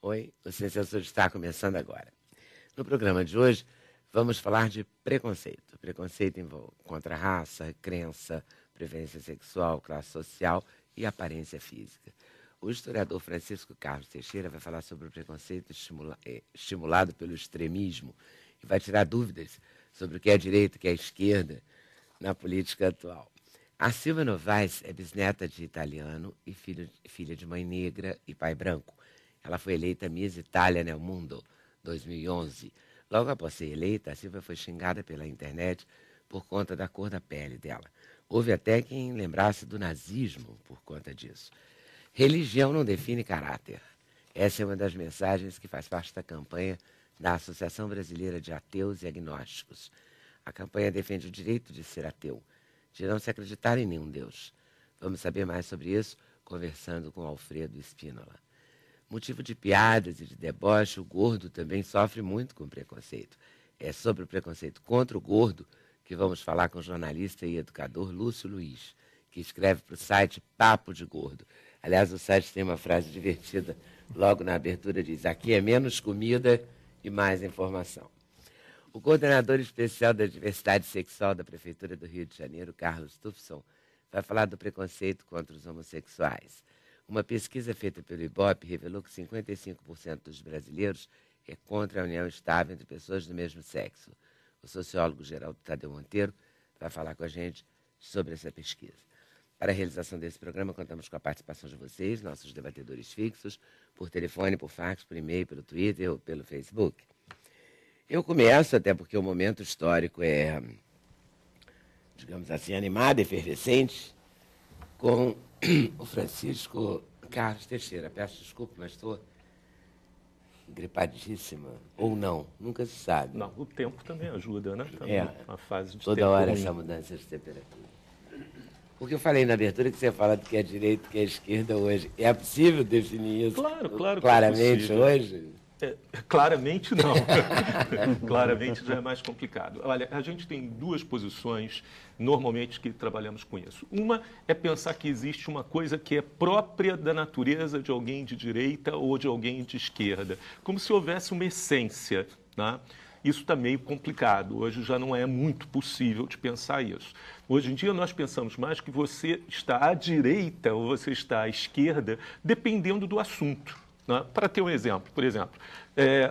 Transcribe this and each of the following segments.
Oi, o Sem Censura está começando agora. No programa de hoje, vamos falar de preconceito. Preconceito contra a raça, crença, preferência sexual, classe social e aparência física. O historiador Francisco Carlos Teixeira vai falar sobre o preconceito estimulado pelo extremismo e vai tirar dúvidas sobre o que é direita e o que é esquerda na política atual. A Silvia Novaes é bisneta de italiano e filha de mãe negra e pai branco. Ela foi eleita Miss Itália nel Mundo 2011. Logo após ser eleita, a Silvia foi xingada pela internet por conta da cor da pele dela. Houve até quem lembrasse do nazismo por conta disso. Religião não define caráter. Essa é uma das mensagens que faz parte da campanha da Associação Brasileira de Ateus e Agnósticos. A campanha defende o direito de ser ateu, de não se acreditar em nenhum Deus. Vamos saber mais sobre isso conversando com Alfredo Spínola. Motivo de piadas e de deboche, o gordo também sofre muito com preconceito. É sobre o preconceito contra o gordo que vamos falar com o jornalista e educador Lúcio Luiz, que escreve para o site Papo de Gordo. Aliás, o site tem uma frase divertida logo na abertura, diz: aqui é menos comida e mais informação. O coordenador especial da diversidade sexual da Prefeitura do Rio de Janeiro, Carlos Tufson, vai falar do preconceito contra os homossexuais. Uma pesquisa feita pelo IBOPE revelou que 55% dos brasileiros é contra a união estável entre pessoas do mesmo sexo. O sociólogo Geraldo Tadeu Monteiro vai falar com a gente sobre essa pesquisa. Para a realização desse programa, contamos com a participação de vocês, nossos debatedores fixos, por telefone, por fax, por e-mail, pelo Twitter ou pelo Facebook. Eu começo, até porque o momento histórico é, digamos assim, animado, efervescente, com o Francisco Carlos Teixeira. Peço desculpa, mas estou gripadíssima. Ou não, nunca se sabe. Não, o tempo também ajuda, né? Também uma fase de toda tempo hora ruim. essa mudança de temperatura. Porque eu falei na abertura que você fala do que é direita e que é esquerda hoje. É possível definir isso Claro claramente que é hoje? Claramente não. Claramente já é mais complicado. Olha, a gente tem duas posições normalmente que trabalhamos com isso. Uma é pensar que existe uma coisa que é própria da natureza de alguém de direita ou de alguém de esquerda, como se houvesse uma essência, né? Isso está meio complicado. Hoje já não é muito possível de pensar isso. Hoje em dia nós pensamos mais que você está à direita ou você está à esquerda, dependendo do assunto. Né? Para ter um exemplo, por exemplo,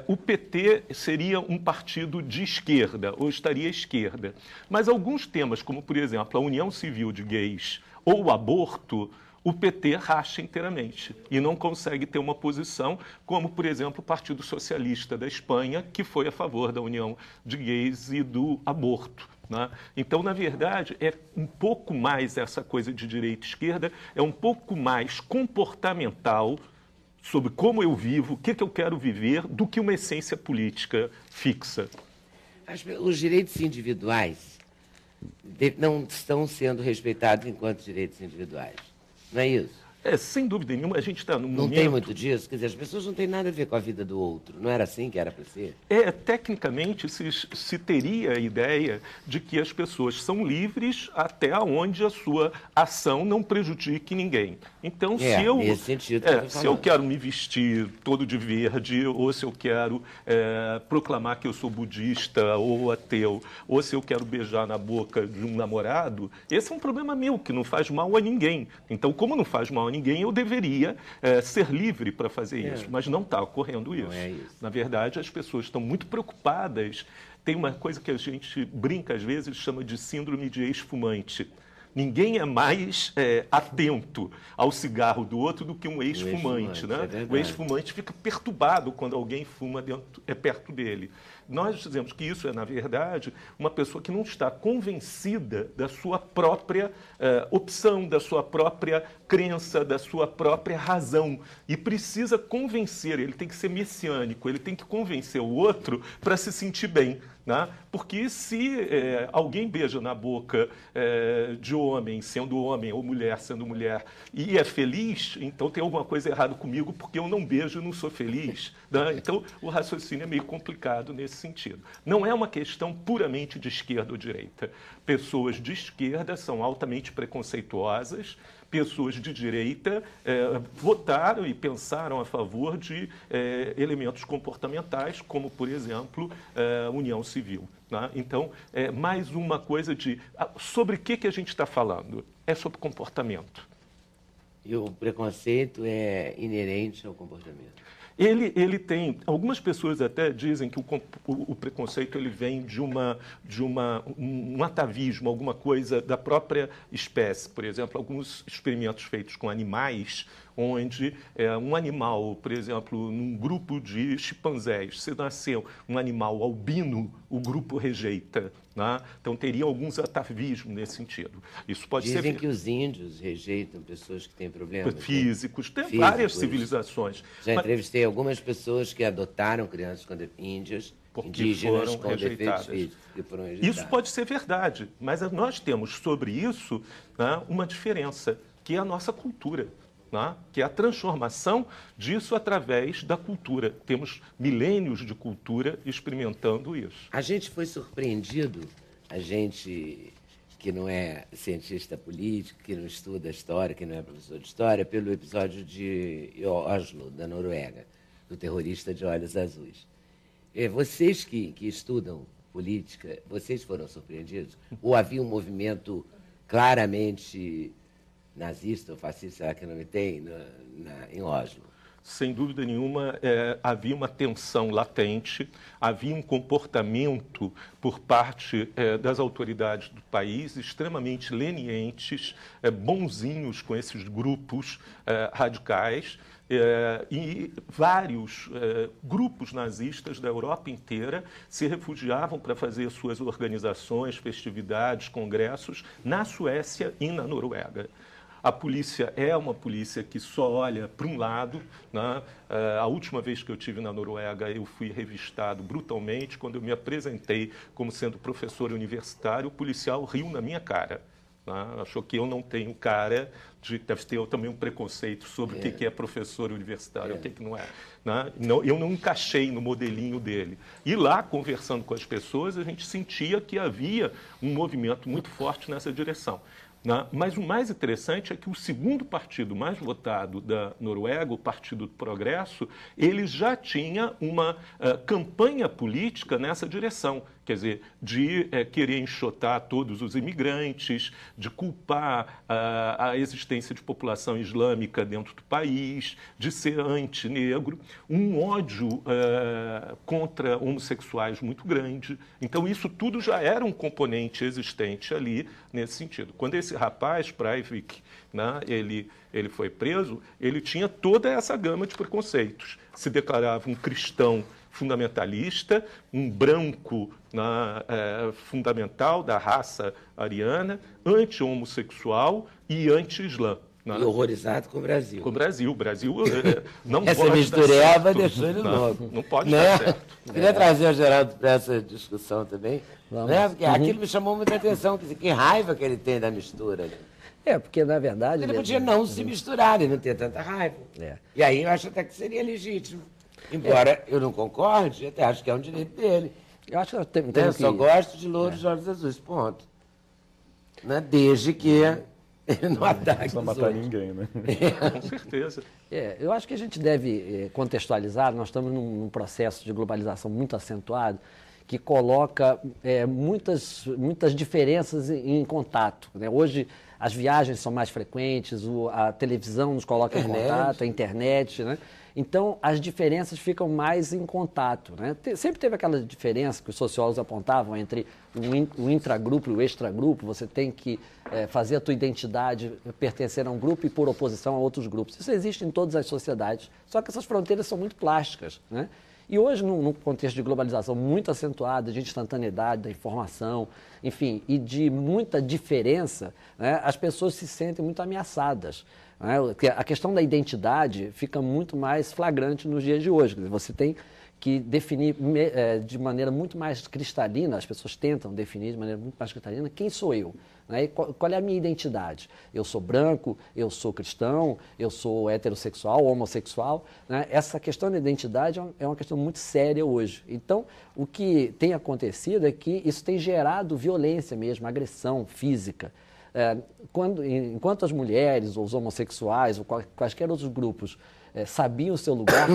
o PT seria um partido de esquerda, ou estaria à esquerda. Mas alguns temas, como, por exemplo, a união civil de gays ou o aborto, o PT racha inteiramente e não consegue ter uma posição como, por exemplo, o Partido Socialista da Espanha, que foi a favor da união de gays e do aborto. Né? Então, na verdade, é um pouco mais essa coisa de direita e esquerda, é um pouco mais comportamental sobre como eu vivo, o que eu quero viver, do que uma essência política fixa. Os direitos individuais não estão sendo respeitados enquanto direitos individuais. Não é isso? Sem dúvida nenhuma, a gente está num momento... Não tem muito disso? Quer dizer, as pessoas não têm nada a ver com a vida do outro. Não era assim que era para ser? Tecnicamente, se teria a ideia de que as pessoas são livres até onde a sua ação não prejudique ninguém. Então, nesse sentido se eu quero me vestir todo de verde, ou se eu quero proclamar que eu sou budista ou ateu, ou se eu quero beijar na boca de um namorado, esse é um problema meu, que não faz mal a ninguém. Então, como não faz mal a ninguém, eu deveria ser livre para fazer isso, mas não está ocorrendo isso. Não é isso. Na verdade, as pessoas estão muito preocupadas. Tem uma coisa que a gente brinca às vezes, chama de síndrome de ex-fumante. Ninguém é mais atento ao cigarro do outro do que um ex-fumante, né? O ex-fumante fica perturbado quando alguém fuma perto dele. Nós dizemos que isso é, na verdade, uma pessoa que não está convencida da sua própria opção, da sua própria crença, da sua própria razão. E precisa convencer, ele tem que ser messiânico, ele tem que convencer o outro para se sentir bem. Né? Porque se alguém beija na boca de homem, sendo homem, ou mulher, sendo mulher, e é feliz, então tem alguma coisa errada comigo, porque eu não beijo e não sou feliz. Né? Então, o raciocínio é meio complicado nesse sentido. Não é uma questão puramente de esquerda ou direita. Pessoas de esquerda são altamente preconceituosas, pessoas de direita votaram e pensaram a favor de elementos comportamentais, como, por exemplo, união civil. Né? Então, mais uma coisa de... Sobre o que a gente está falando? É sobre comportamento. E o preconceito é inerente ao comportamento. Ele tem... Algumas pessoas até dizem que o preconceito ele vem de um atavismo, alguma coisa da própria espécie. Por exemplo, alguns experimentos feitos com animais, onde um animal, por exemplo, num grupo de chimpanzés, se nasceu um animal albino, o grupo rejeita. Né? Então, teria alguns atavismos nesse sentido. Isso pode Dizem ser... que os índios rejeitam pessoas que têm problemas físicos. Tem físicos. Várias civilizações. Já entrevistei algumas pessoas que adotaram crianças índias, indígenas com defeitos físicos, que foram rejeitadas. Isso pode ser verdade, mas nós temos sobre isso, né, uma diferença, que é a nossa cultura. Né? Que é a transformação disso através da cultura. Temos milênios de cultura experimentando isso. A gente foi surpreendido, a gente que não é cientista político, que não estuda história, que não é professor de história, pelo episódio de Oslo, da Noruega, do terrorista de olhos azuis. Vocês que estudam política, vocês foram surpreendidos? Ou havia um movimento claramente nazista ou fascista, será que não tem, em Oslo? Sem dúvida nenhuma, havia uma tensão latente, havia um comportamento por parte das autoridades do país extremamente lenientes, bonzinhos com esses grupos radicais, e vários grupos nazistas da Europa inteira se refugiavam para fazer suas organizações, festividades, congressos na Suécia e na Noruega. A polícia é uma polícia que só olha para um lado. Né? A última vez que eu estive na Noruega, eu fui revistado brutalmente. Quando eu me apresentei como sendo professor universitário, o policial riu na minha cara. Né? Achou que eu não tenho cara deve ter também um preconceito sobre o que é professor universitário, o que não é. Né? Eu não encaixei no modelinho dele. E lá, conversando com as pessoas, a gente sentia que havia um movimento muito forte nessa direção. Mas o mais interessante é que o segundo partido mais votado da Noruega, o Partido do Progresso, ele já tinha uma campanha política nessa direção, quer dizer, de querer enxotar todos os imigrantes, de culpar a existência de população islâmica dentro do país, de ser anti-negro, um ódio contra homossexuais muito grande. Então, isso tudo já era um componente existente ali nesse sentido. Quando esse rapaz, Breivik, né, ele foi preso, ele tinha toda essa gama de preconceitos. Se declarava um cristão fundamentalista, um branco fundamental da raça ariana, anti-homossexual e anti-islã. E horrorizado com o Brasil. Com o Brasil. O Brasil não essa pode mistureba deixou ele logo. Não pode dar certo. Queria trazer o Geraldo para essa discussão também. Né? Porque aquilo me chamou muita atenção. Que raiva que ele tem da mistura. Porque, na verdade... Ele podia não se misturar e não ter tanta raiva. E aí eu acho até que seria legítimo. Embora eu não concorde, até acho que é um direito dele. Eu acho que eu só gosto de louros de olhos azuis, ponto. Né? Desde que ele não ataque não matar ninguém, né? Com certeza. Eu acho que a gente deve contextualizar, nós estamos num processo de globalização muito acentuado, que coloca muitas diferenças em contato. Né? Hoje as viagens são mais frequentes, a televisão nos coloca em contato, a internet, né? Então, as diferenças ficam mais em contato. Né? Sempre teve aquela diferença que os sociólogos apontavam entre o intragrupo e o extragrupo. Você tem que fazer a tua identidade pertencer a um grupo e por oposição a outros grupos. Isso existe em todas as sociedades, só que essas fronteiras são muito plásticas. Né? E hoje, num contexto de globalização muito acentuada, de instantaneidade da informação, enfim, e de muita diferença, né, as pessoas se sentem muito ameaçadas. A questão da identidade fica muito mais flagrante nos dias de hoje. Quer dizer, você tem que definir de maneira muito mais cristalina, as pessoas tentam definir de maneira muito mais cristalina quem sou eu, né? E qual é a minha identidade. Eu sou branco, eu sou cristão, eu sou heterossexual, homossexual, né? Essa questão da identidade é uma questão muito séria hoje. Então, o que tem acontecido é que isso tem gerado violência mesmo, agressão física. Enquanto as mulheres, ou os homossexuais, ou quaisquer outros grupos sabiam o seu lugar,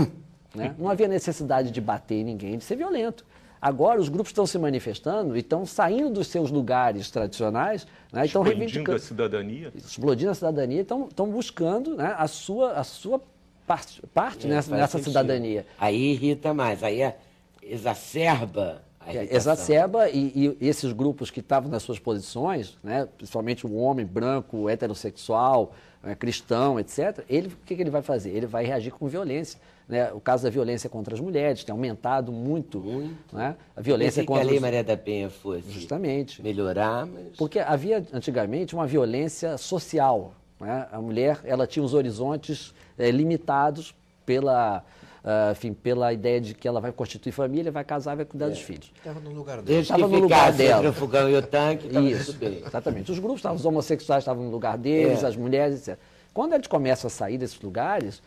né, não havia necessidade de bater em ninguém, de ser violento. Agora os grupos estão se manifestando e estão saindo dos seus lugares tradicionais, né, estão reivindicando a cidadania. Explodindo a cidadania, estão buscando, né, a sua parte nessa cidadania. Aí irrita mais, aí exacerba a irritação. Exacerba e esses grupos que estavam nas suas posições, né, principalmente o homem branco, heterossexual, cristão, etc., o que ele vai fazer? Ele vai reagir com violência. Né? O caso da violência contra as mulheres tem aumentado muito. Né? A violência contra a Lei Maria da Penha fosse justamente melhorar, mas... Porque havia antigamente uma violência social. Né? A mulher ela tinha os horizontes limitados pela ideia de que ela vai constituir família, vai casar, vai cuidar dos filhos. Estava no lugar dela. Desde que ficasse entre o fogão e o tanque, estava tudo bem. Exatamente. Os grupos, os homossexuais estavam no lugar deles, as mulheres, etc. Quando eles começam a sair desses lugares,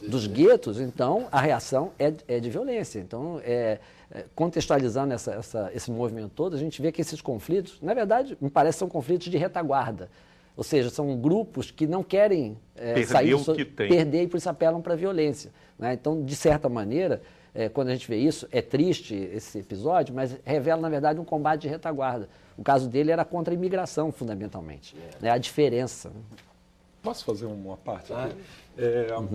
dos guetos, então a reação é de violência. Então, contextualizando esse movimento todo, a gente vê que esses conflitos, na verdade, me parece são conflitos de retaguarda. Ou seja, são grupos que não querem perder e por isso apelam para a violência. Né? Então, de certa maneira, quando a gente vê isso, é triste esse episódio, mas revela, na verdade, um combate de retaguarda. O caso dele era contra a imigração, fundamentalmente. Né? A diferença. Posso fazer uma parte aqui?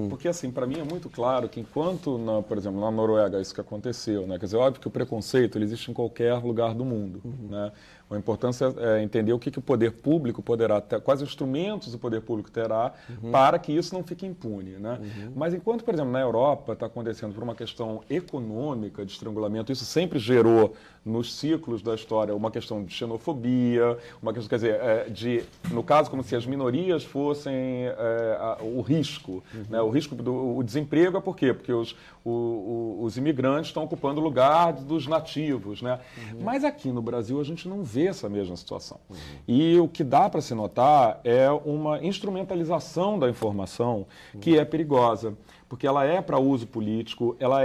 Porque, assim, para mim é muito claro que enquanto, por exemplo, na Noruega isso que aconteceu, né? Quer dizer, óbvio que o preconceito ele existe em qualquer lugar do mundo, né? A importância é entender o que o poder público poderá ter, quais instrumentos o poder público terá para que isso não fique impune, né? Mas enquanto, por exemplo, na Europa está acontecendo por uma questão econômica de estrangulamento, isso sempre gerou nos ciclos da história uma questão de xenofobia, uma questão, quer dizer, no caso, como se as minorias fossem o risco, né? O risco do desemprego é por quê? Porque os imigrantes estão ocupando o lugar dos nativos, né? Mas aqui no Brasil a gente não vê essa mesma situação. E o que dá para se notar é uma instrumentalização da informação que é perigosa, porque ela é para uso político, ela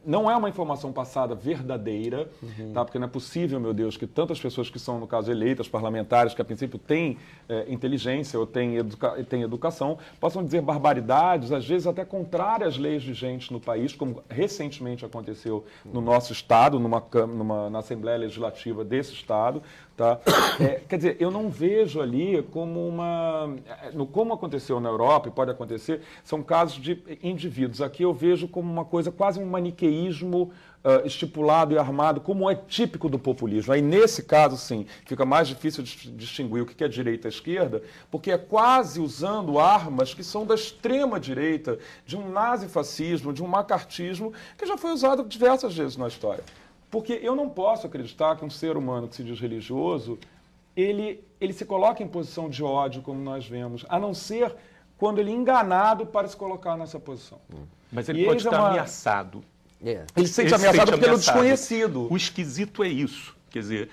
não é uma informação passada verdadeira, tá? Porque não é possível, meu Deus, que tantas pessoas que são, no caso, eleitas, parlamentares, que a princípio têm inteligência ou têm educação, possam dizer barbaridades, às vezes até contrárias às leis vigentes no país, como recentemente aconteceu no nosso Estado, na Assembleia Legislativa desse Estado. Tá? Quer dizer, eu não vejo ali como como aconteceu na Europa, e pode acontecer, são casos de indivíduos. Aqui eu vejo como uma coisa, quase um maniqueísmo estipulado e armado, como é típico do populismo. Aí, nesse caso, sim, fica mais difícil de distinguir o que é direita e esquerda, porque é quase usando armas que são da extrema-direita, de um nazifascismo, de um macartismo, que já foi usado diversas vezes na história. Porque eu não posso acreditar que um ser humano que se diz religioso, ele se coloca em posição de ódio, como nós vemos, a não ser quando ele é enganado para se colocar nessa posição. Mas ele pode estar ameaçado. Ele se sente ameaçado pelo desconhecido. O esquisito é isso. Quer dizer,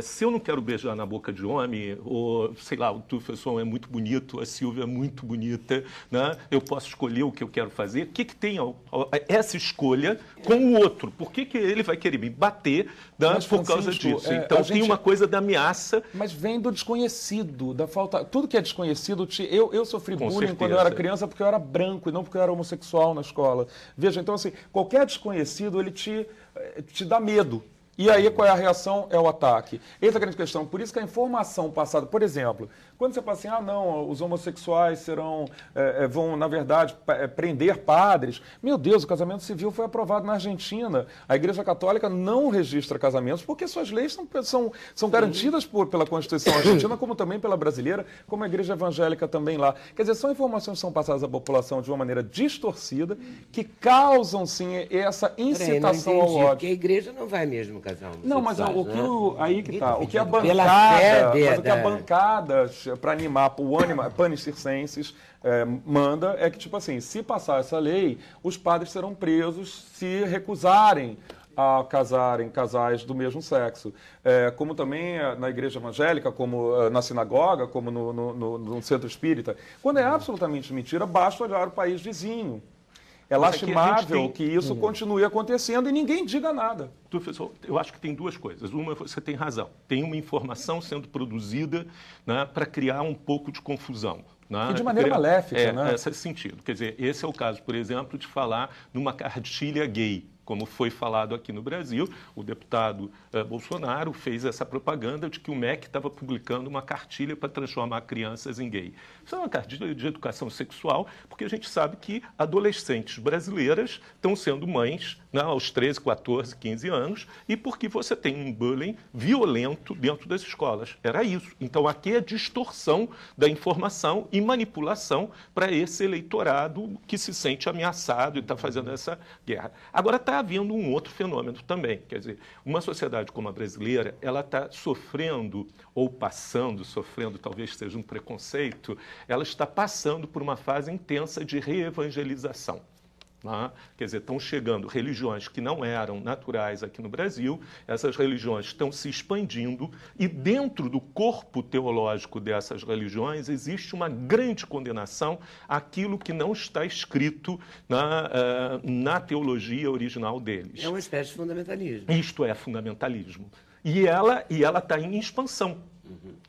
se eu não quero beijar na boca de homem, ou, sei lá, o Tufferson é muito bonito, a Silvia é muito bonita, né? Eu posso escolher o que eu quero fazer. O que tem essa escolha com o outro? Por que ele vai querer me bater, né, por causa disso? Então tem uma coisa da ameaça. Mas vem do desconhecido, da falta... Tudo que é desconhecido... Eu sofri bullying quando eu era criança porque eu era branco e não porque eu era homossexual na escola. Veja, então assim, qualquer desconhecido, ele te dá medo. E aí, qual é a reação? É o ataque. Essa é a grande questão. Por isso que a informação passada... Por exemplo, quando você fala assim, não, os homossexuais vão, na verdade, prender padres. Meu Deus, o casamento civil foi aprovado na Argentina. A Igreja Católica não registra casamentos porque suas leis são garantidas pela Constituição argentina, como também pela brasileira, como a Igreja Evangélica também lá. Quer dizer, são informações que são passadas à população de uma maneira distorcida, que causam, sim, essa incitação ao ódio. Porque a Igreja não vai mesmo casal Não, mas aí que tá. O que a bancada, para animar o ânimo, Panis Circenses, manda é que, tipo assim, se passar essa lei, os padres serão presos se recusarem a casarem casais do mesmo sexo. Como também na igreja evangélica, como na sinagoga, como no centro espírita. Quando é absolutamente mentira, basta olhar o país vizinho. É lastimável que isso continue acontecendo e ninguém diga nada. Professor, eu acho que tem duas coisas. Uma, você tem razão. Tem uma informação sendo produzida, né, para criar um pouco de confusão. Né? E de maneira maléfica, né? Nesse sentido. Quer dizer, esse é o caso, por exemplo, de falar numa cartilha gay. Como foi falado aqui no Brasil, o deputado Bolsonaro fez essa propaganda de que o MEC estava publicando uma cartilha para transformar crianças em gay. Isso é uma cartilha de educação sexual, porque a gente sabe que adolescentes brasileiras estão sendo mães, né, aos 13, 14, 15 anos, e porque você tem um bullying violento dentro das escolas. Era isso. Então, aqui é distorção da informação e manipulação para esse eleitorado que se sente ameaçado e está fazendo essa guerra. Agora, está havendo um outro fenômeno também. Quer dizer, uma sociedade como a brasileira, ela está sofrendo, ou sofrendo talvez seja um preconceito, ela está passando por uma fase intensa de reevangelização. Né? Quer dizer, estão chegando religiões que não eram naturais aqui no Brasil, essas religiões estão se expandindo e dentro do corpo teológico dessas religiões existe uma grande condenação àquilo que não está escrito na teologia original deles. É uma espécie de fundamentalismo. Isto é fundamentalismo. E ela está em expansão.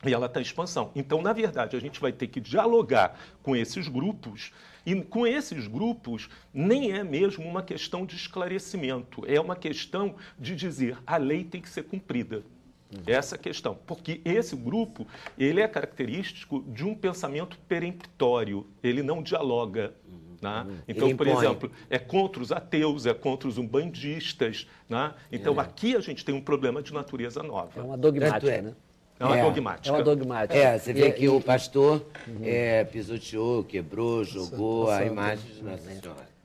E ela está em expansão. Então, na verdade, a gente vai ter que dialogar com esses grupos. E com esses grupos, nem é mesmo uma questão de esclarecimento, é uma questão de dizer a lei tem que ser cumprida. Essa é a questão. Porque esse grupo, ele é característico de um pensamento peremptório, ele não dialoga. Né? Então, por exemplo, é contra os ateus, é contra os umbandistas. Né? Então, aqui a gente tem um problema de natureza nova. É uma dogmática, né? É uma dogmática. É uma dogmática. Você vê que o pastor pisoteou, quebrou, jogou a imagem de Nossa Senhora.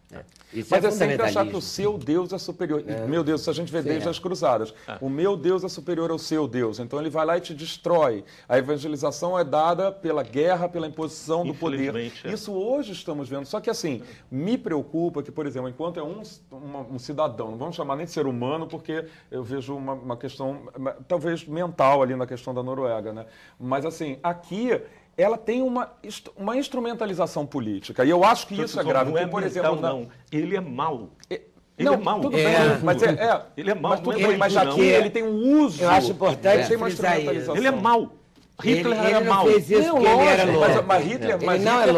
Isso Mas é sempre achar que o seu Deus é superior. Meu Deus, se a gente vê desde as cruzadas. O meu Deus é superior ao seu Deus. Então ele vai lá e te destrói. A evangelização é dada pela guerra, pela imposição do poder. Isso hoje estamos vendo. Só que assim, me preocupa que, por exemplo, enquanto é um cidadão, não vamos chamar nem de ser humano, porque eu vejo uma questão, talvez mental ali na questão da Noruega, né? Mas assim, aqui ela tem uma instrumentalização política. E eu acho que isso é grave. Não é por exemplo, não. Ele é mau. Ele não, é mau. Tudo bem, mas ele é mau. Mas aqui ele tem um uso. Eu acho importante ele tem uma instrumentalização. Ele é mau. Hitler ele era mau. Fez isso porque ele era louco. Mas Hitler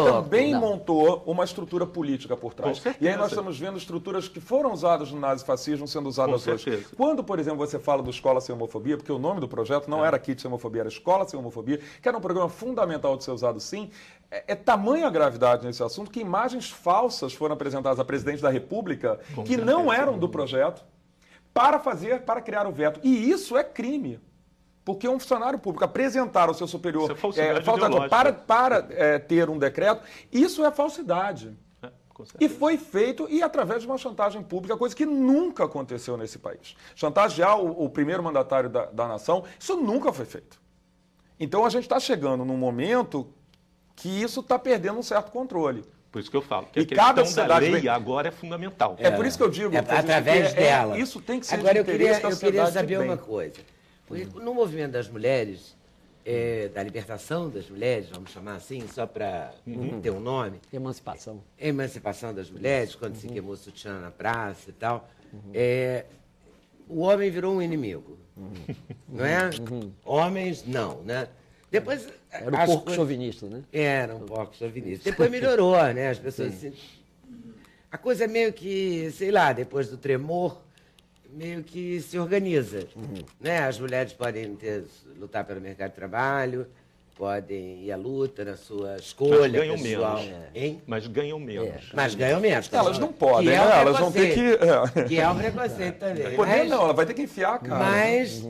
também montou uma estrutura política por trás. E aí nós estamos vendo estruturas que foram usadas no nazifascismo sendo usadas hoje. Quando, por exemplo, você fala do Escola Sem Homofobia, porque o nome do projeto não era Kit Sem Homofobia, era Escola Sem Homofobia, que era um programa fundamental de ser usado sim, é tamanha a gravidade nesse assunto que imagens falsas foram apresentadas a presidente da República que não eram do projeto para criar o veto. E isso é crime. Porque um funcionário público apresentar ao seu superior para ter um decreto, isso é falsidade. E foi feito através de uma chantagem pública, coisa que nunca aconteceu nesse país. Chantagear o primeiro mandatário da nação, isso nunca foi feito. Então a gente está chegando num momento que isso está perdendo um certo controle. Por isso que eu falo, que a questão da lei agora é fundamental. É por isso que eu digo... através dela. Isso tem que ser agora, de interesse da sociedade. Eu queria saber uma coisa. Porque no movimento das mulheres, da libertação das mulheres, vamos chamar assim, só para ter um nome. Emancipação. Emancipação das mulheres, quando se queimou sutiã na praça e tal. O homem virou um inimigo. Não é? Homens, não, né? Depois, era um porco chauvinista, né? Era um porco chauvinista. Depois melhorou, né? As pessoas... A coisa é meio que, sei lá, depois do tremor, meio que se organiza. Né? As mulheres podem lutar pelo mercado de trabalho, podem ir à luta na sua escolha ganham pessoal. Menos. Mas ganham menos. Mas ganham menos. Elas não podem, né? Elas vão ter que... Que é um preconceito também. Poder não, ela vai ter que enfiar a cara. Mas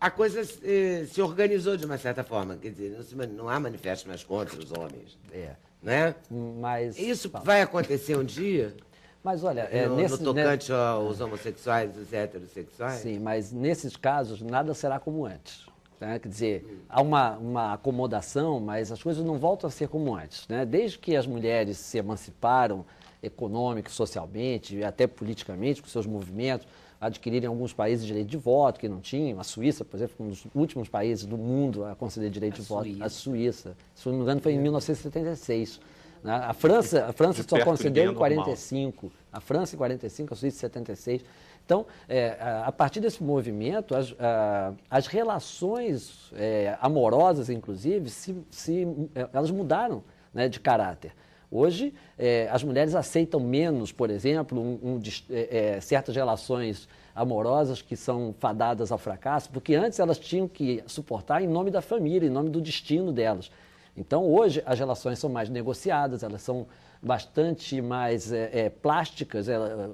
a coisa se organizou de uma certa forma. Quer dizer, não há manifesto mais contra os homens. Né? Mas... Isso vai acontecer um dia? Mas olha, no tocante aos homossexuais e os heterossexuais? Sim, mas nesses casos nada será como antes. Né? Quer dizer, há uma acomodação, mas as coisas não voltam a ser como antes. Né? Desde que as mulheres se emanciparam econômica, socialmente e até politicamente, com seus movimentos, adquirirem em alguns países direito de voto, que não tinham. A Suíça, por exemplo, um dos últimos países do mundo a conceder direito de voto. A Suíça. Se não me engano, foi em 1976. Né? A França só concedeu em 45. A França em 45, a Suíça em 76. Então, a partir desse movimento, as relações amorosas, inclusive, elas mudaram, né, de caráter. Hoje, as mulheres aceitam menos, por exemplo, certas relações amorosas que são fadadas ao fracasso, porque antes elas tinham que suportar em nome da família, em nome do destino delas. Então, hoje, as relações são mais negociadas, elas são bastante mais plásticas,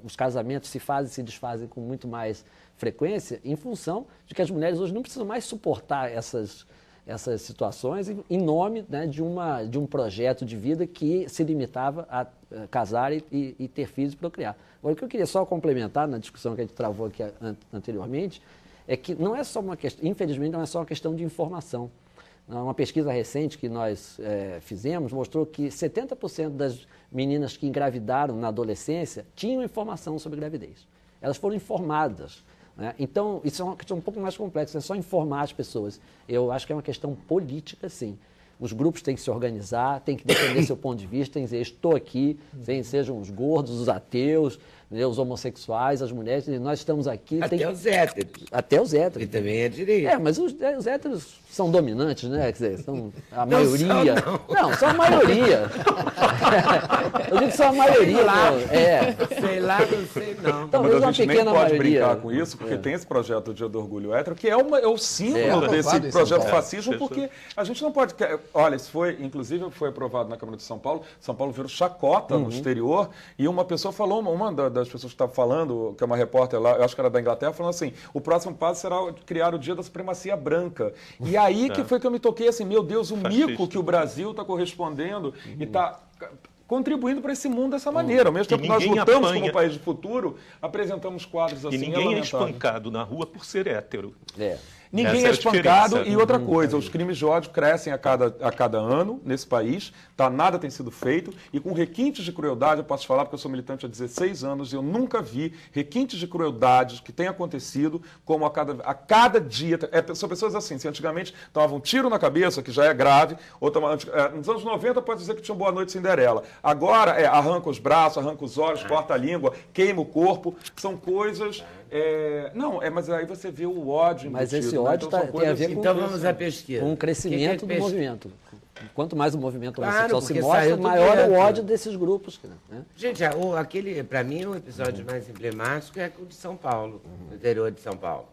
os casamentos se fazem e se desfazem com muito mais frequência, em função de que as mulheres hoje não precisam mais suportar essas situações em nome, né, de um projeto de vida que se limitava a casar e ter filhos e procriar. Agora, o que eu queria só complementar na discussão que a gente travou aqui anteriormente é que não é só uma questão, infelizmente, não é só uma questão de informação. Uma pesquisa recente que nós fizemos mostrou que 70% das meninas que engravidaram na adolescência tinham informação sobre gravidez. Elas foram informadas. Né? Então, isso é uma questão um pouco mais complexa, é só informar as pessoas. Eu acho que é uma questão política, sim. Os grupos têm que se organizar, têm que defender seu ponto de vista, têm que dizer, estou aqui, sejam os gordos, os ateus, os homossexuais, as mulheres, nós estamos aqui... Os héteros. Até os héteros. Que também é direito. Mas os héteros são dominantes, né? Quer dizer, são a maioria... Não, são a maioria. Eu digo que são a maioria. Sei lá, não sei não. Talvez uma pequena nem pode maioria. brincar com isso, porque tem esse projeto do Dia do Orgulho Hétero, que é o símbolo desse projeto fascismo, porque a gente não pode... Olha, isso inclusive foi aprovado na Câmara de São Paulo. São Paulo virou chacota no exterior, e uma pessoa falou, uma das pessoas que estava falando, que é uma repórter lá, eu acho que era da Inglaterra, falando assim, o próximo passo será criar o Dia da Supremacia Branca. E aí que foi que eu me toquei assim, meu Deus, o mico que o Brasil está correspondendo e está contribuindo para esse mundo dessa maneira. Ao mesmo tempo que nós lutamos como país de futuro, apresentamos quadros assim. E ninguém é espancado na rua por ser hétero. Ninguém é espancado e outra coisa, os crimes de ódio crescem a cada ano nesse país, tá? Nada tem sido feito e com requintes de crueldade, eu posso te falar porque eu sou militante há 16 anos e eu nunca vi requintes de crueldade que têm acontecido como a cada dia. São pessoas assim, se antigamente tomavam um tiro na cabeça, que já é grave, ou nos anos 90 pode dizer que tinha Boa Noite Cinderela. Agora arranca os braços, arranca os olhos, corta a língua, queima o corpo, são coisas... mas aí você vê o ódio embutido. Mas esse ódio tem a ver com, então vamos à pesquisa. Com o crescimento do movimento. Quanto mais o movimento homossexual se porque mostra, maior o ódio desses grupos. Né? Gente, para mim, o episódio mais emblemático é o de São Paulo, no interior de São Paulo.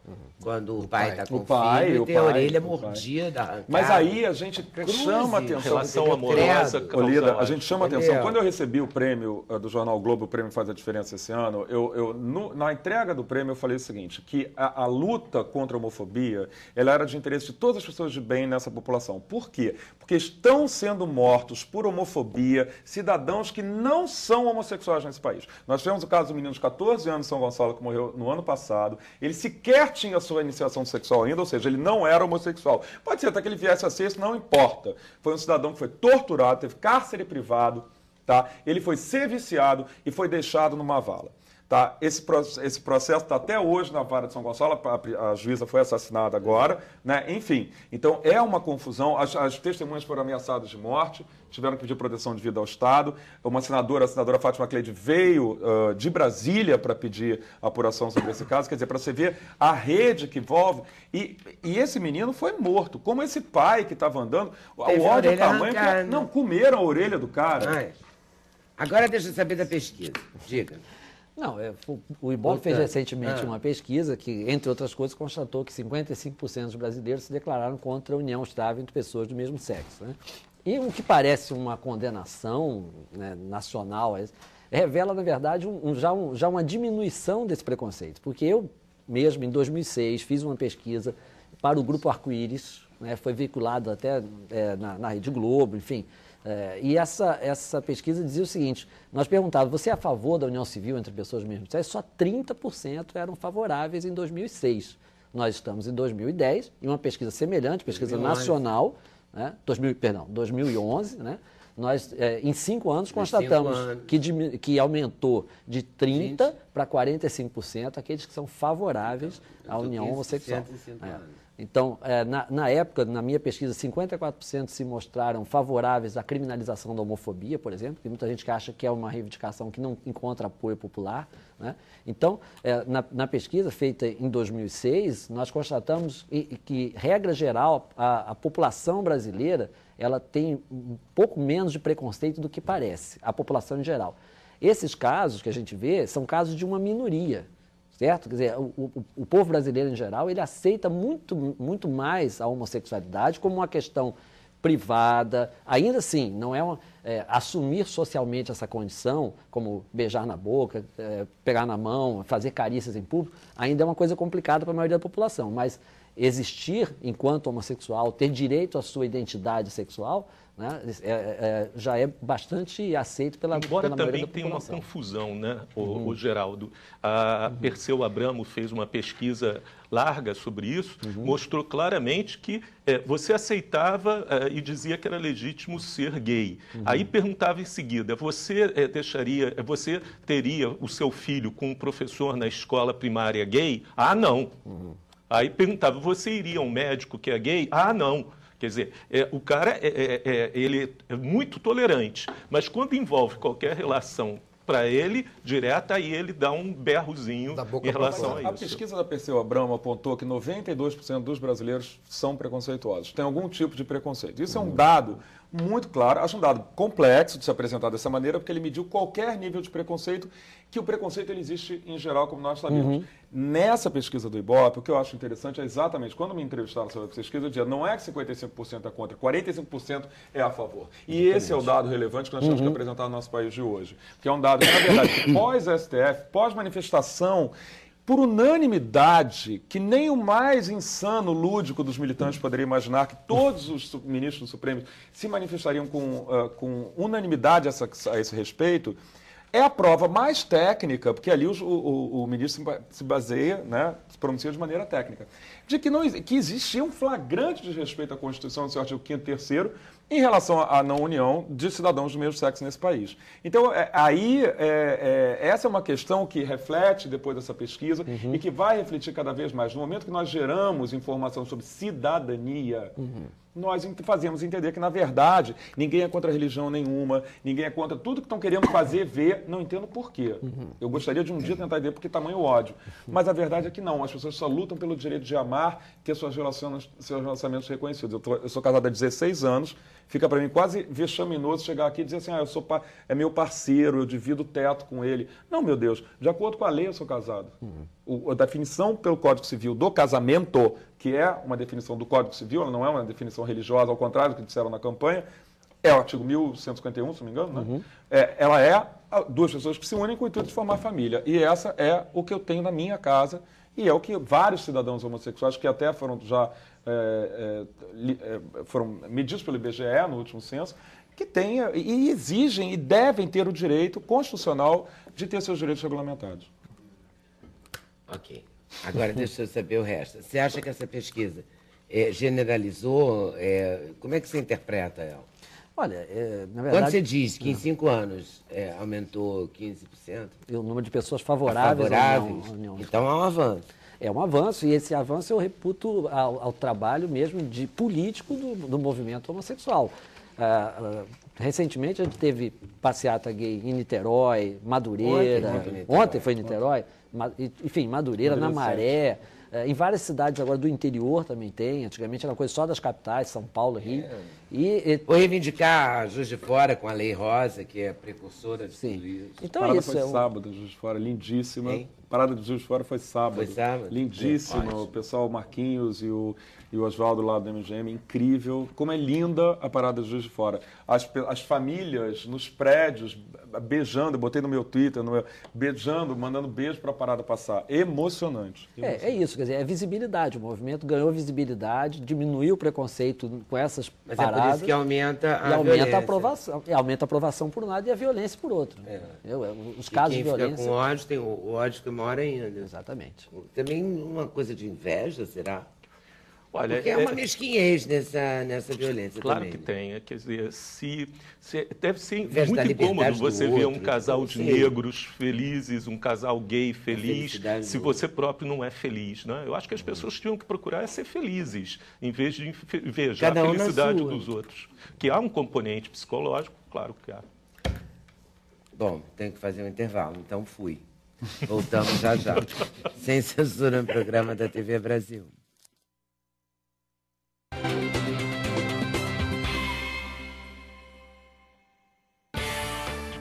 Quando o pai está com o filho e tem a orelha mordida. Mas aí a gente chama atenção. Relação amorosa. Olida, a gente chama atenção. Quando eu recebi o prêmio do Jornal o Globo, o prêmio Faz a Diferença esse ano, na entrega do prêmio eu falei o seguinte, que a luta contra a homofobia, ela era de interesse de todas as pessoas de bem nessa população. Por quê? Porque estão sendo mortos por homofobia cidadãos que não são homossexuais nesse país. Nós tivemos o caso do menino de 14 anos de São Gonçalo, que morreu no ano passado. Ele sequer tinha sua iniciação sexual ainda, ou seja, ele não era homossexual. Pode ser até que ele viesse a ser, isso não importa. Foi um cidadão que foi torturado, teve cárcere privado, tá? Ele foi ser viciado e foi deixado numa vala. Tá? Esse processo está até hoje na vara de São Gonçalo, a juíza foi assassinada agora, né? Enfim, então é uma confusão, as testemunhas foram ameaçadas de morte, tiveram que pedir proteção de vida ao Estado, a senadora Fátima Cleide veio de Brasília para pedir apuração sobre esse caso, quer dizer, para você ver a rede que envolve, e esse menino foi morto, como esse pai que estava andando, o ódio tamanho, não, comeram a orelha do cara. Agora deixa eu saber da pesquisa, diga. Não, o IBOP fez recentemente uma pesquisa que, entre outras coisas, constatou que 55% dos brasileiros se declararam contra a união estável entre pessoas do mesmo sexo. Né? E o que parece uma condenação, né, nacional, revela, na verdade, já uma diminuição desse preconceito. Porque eu mesmo, em 2006, fiz uma pesquisa para o Grupo Arco-Íris, né, foi veiculado até na Rede Globo, enfim, E essa pesquisa dizia o seguinte, nós perguntávamos, você é a favor da união civil entre pessoas do mesmo sexo? Só 30% eram favoráveis em 2006. Nós estamos em 2010, em uma pesquisa semelhante, pesquisa 2011. Nacional, né? 2011, né? Nós, em 5 anos, constatamos que aumentou de 30% para 45% aqueles que são favoráveis à união homossexual. Então, na época, na minha pesquisa, 54% se mostraram favoráveis à criminalização da homofobia, por exemplo, que muita gente que acha que é uma reivindicação que não encontra apoio popular, né? Então, na pesquisa feita em 2006, nós constatamos que, regra geral, a população brasileira ela tem um pouco menos de preconceito do que parece, a população em geral. Esses casos que a gente vê são casos de uma minoria. Certo? Quer dizer, o povo brasileiro em geral, ele aceita muito mais a homossexualidade como uma questão privada. Ainda assim, não é, assumir socialmente essa condição, como beijar na boca, pegar na mão, fazer carícias em público, ainda é uma coisa complicada para a maioria da população. Mas existir enquanto homossexual, ter direito à sua identidade sexual, né, já é bastante aceito pela maioria da população. Embora também tenha uma confusão, né, o Geraldo. A Perseu Abramo fez uma pesquisa larga sobre isso, mostrou claramente que você aceitava e dizia que era legítimo ser gay. Aí perguntava em seguida, você teria o seu filho com um professor na escola primária gay? Ah, não. Aí perguntava, você iria a um médico que é gay? Ah, não. Quer dizer, o cara ele é muito tolerante, mas quando envolve qualquer relação para ele, direta, aí ele dá um berrozinho em relação a isso. A pesquisa da Perseu Abramo apontou que 92% dos brasileiros são preconceituosos, tem algum tipo de preconceito. Isso é um dado muito claro, acho um dado complexo de se apresentar dessa maneira, porque ele mediu qualquer nível de preconceito, que o preconceito ele existe em geral, como nós sabemos. Nessa pesquisa do Ibope, o que eu acho interessante é exatamente, quando me entrevistaram sobre a pesquisa, eu dizia, não é que 55% é contra, 45% é a favor. E esse é o dado relevante que nós temos que apresentar no nosso país de hoje. Que é um dado que, na verdade, pós-STF, pós-manifestação, por unanimidade, que nem o mais insano lúdico dos militantes poderia imaginar, que todos os ministros do Supremo se manifestariam com unanimidade a esse respeito, é a prova mais técnica, porque ali o ministro se baseia, né, se pronuncia de maneira técnica, de que existia um flagrante desrespeito à Constituição, no seu artigo 5º e 3º, em relação à não união de cidadãos do mesmo sexo nesse país. Então, essa é uma questão que reflete depois dessa pesquisa e que vai refletir cada vez mais. No momento que nós geramos informação sobre cidadania, nós fazemos entender que, na verdade, ninguém é contra religião nenhuma, ninguém é contra tudo que estão querendo fazer, ver, não entendo por quê. Eu gostaria de um dia tentar entender por que tamanho ódio. Mas a verdade é que não, as pessoas só lutam pelo direito de amar, ter seus relacionamentos reconhecidos. Eu sou casado há 16 anos, fica para mim quase vexaminoso chegar aqui e dizer assim, é meu parceiro, eu divido o teto com ele. Não, meu Deus, de acordo com a lei eu sou casado. A definição pelo Código Civil do casamento, que é uma definição do Código Civil, ela não é uma definição religiosa, ao contrário do que disseram na campanha, é o artigo 1151, se não me engano, né? Ela é duas pessoas que se unem com o intuito de formar família. E essa é o que eu tenho na minha casa e é o que vários cidadãos homossexuais, que até foram foram medidos pelo IBGE no último censo, que têm e exigem e devem ter o direito constitucional de ter seus direitos regulamentados. Ok. Agora deixa eu saber o resto. Você acha que essa pesquisa generalizou? Como é que você interpreta ela? Olha, na verdade... Quando você diz que em 5 anos aumentou 15%... o número de pessoas favoráveis à união. Então é um avanço. É um avanço, e esse avanço eu reputo ao trabalho mesmo de político do movimento homossexual. Recentemente a gente teve passeata gay em Niterói, Madureira, ontem foi em Niterói, enfim, Madureira, na Maré, em várias cidades agora do interior também tem, antigamente era uma coisa só das capitais, São Paulo, Rio. Vou reivindicar Juiz de Fora com a Lei Rosa, que é precursora de tudo isso. Então isso foi sábado, Juiz de Fora, lindíssima. Parada de Juiz de Fora foi sábado. Foi sábado? Lindíssimo. O pessoal, o Marquinhos e o Oswaldo lá do MGM, incrível. Como é linda a Parada de Juiz de Fora. As famílias nos prédios, beijando, eu botei no meu Twitter, beijando, mandando beijo para a parada passar. Emocionante. É isso, quer dizer, é visibilidade. O movimento ganhou visibilidade, diminuiu o preconceito com essas Mas paradas. é por isso que aumenta a aumenta violência. a aprovação. E aumenta a aprovação por um lado e a violência por outro. Os casos de Quem violência. fica com ódio tem o ódio que mora ainda. Exatamente. Também uma coisa de inveja, será? Olha, Porque é uma mesquinhez nessa violência claro também. que tem. Quer dizer, deve ser Inveja da muito liberdade incômodo do você ver um outro, casal de sim. negros felizes, um casal gay feliz, felicidade se do você próprio não é feliz. Né? Eu acho que as pessoas tinham que procurar ser felizes, em vez de invejar Cada um a na felicidade sua. dos outros. Que há um componente psicológico, claro que há. Bom, tenho que fazer um intervalo, então fui. Voltamos já já. Sem censura no programa da TV Brasil.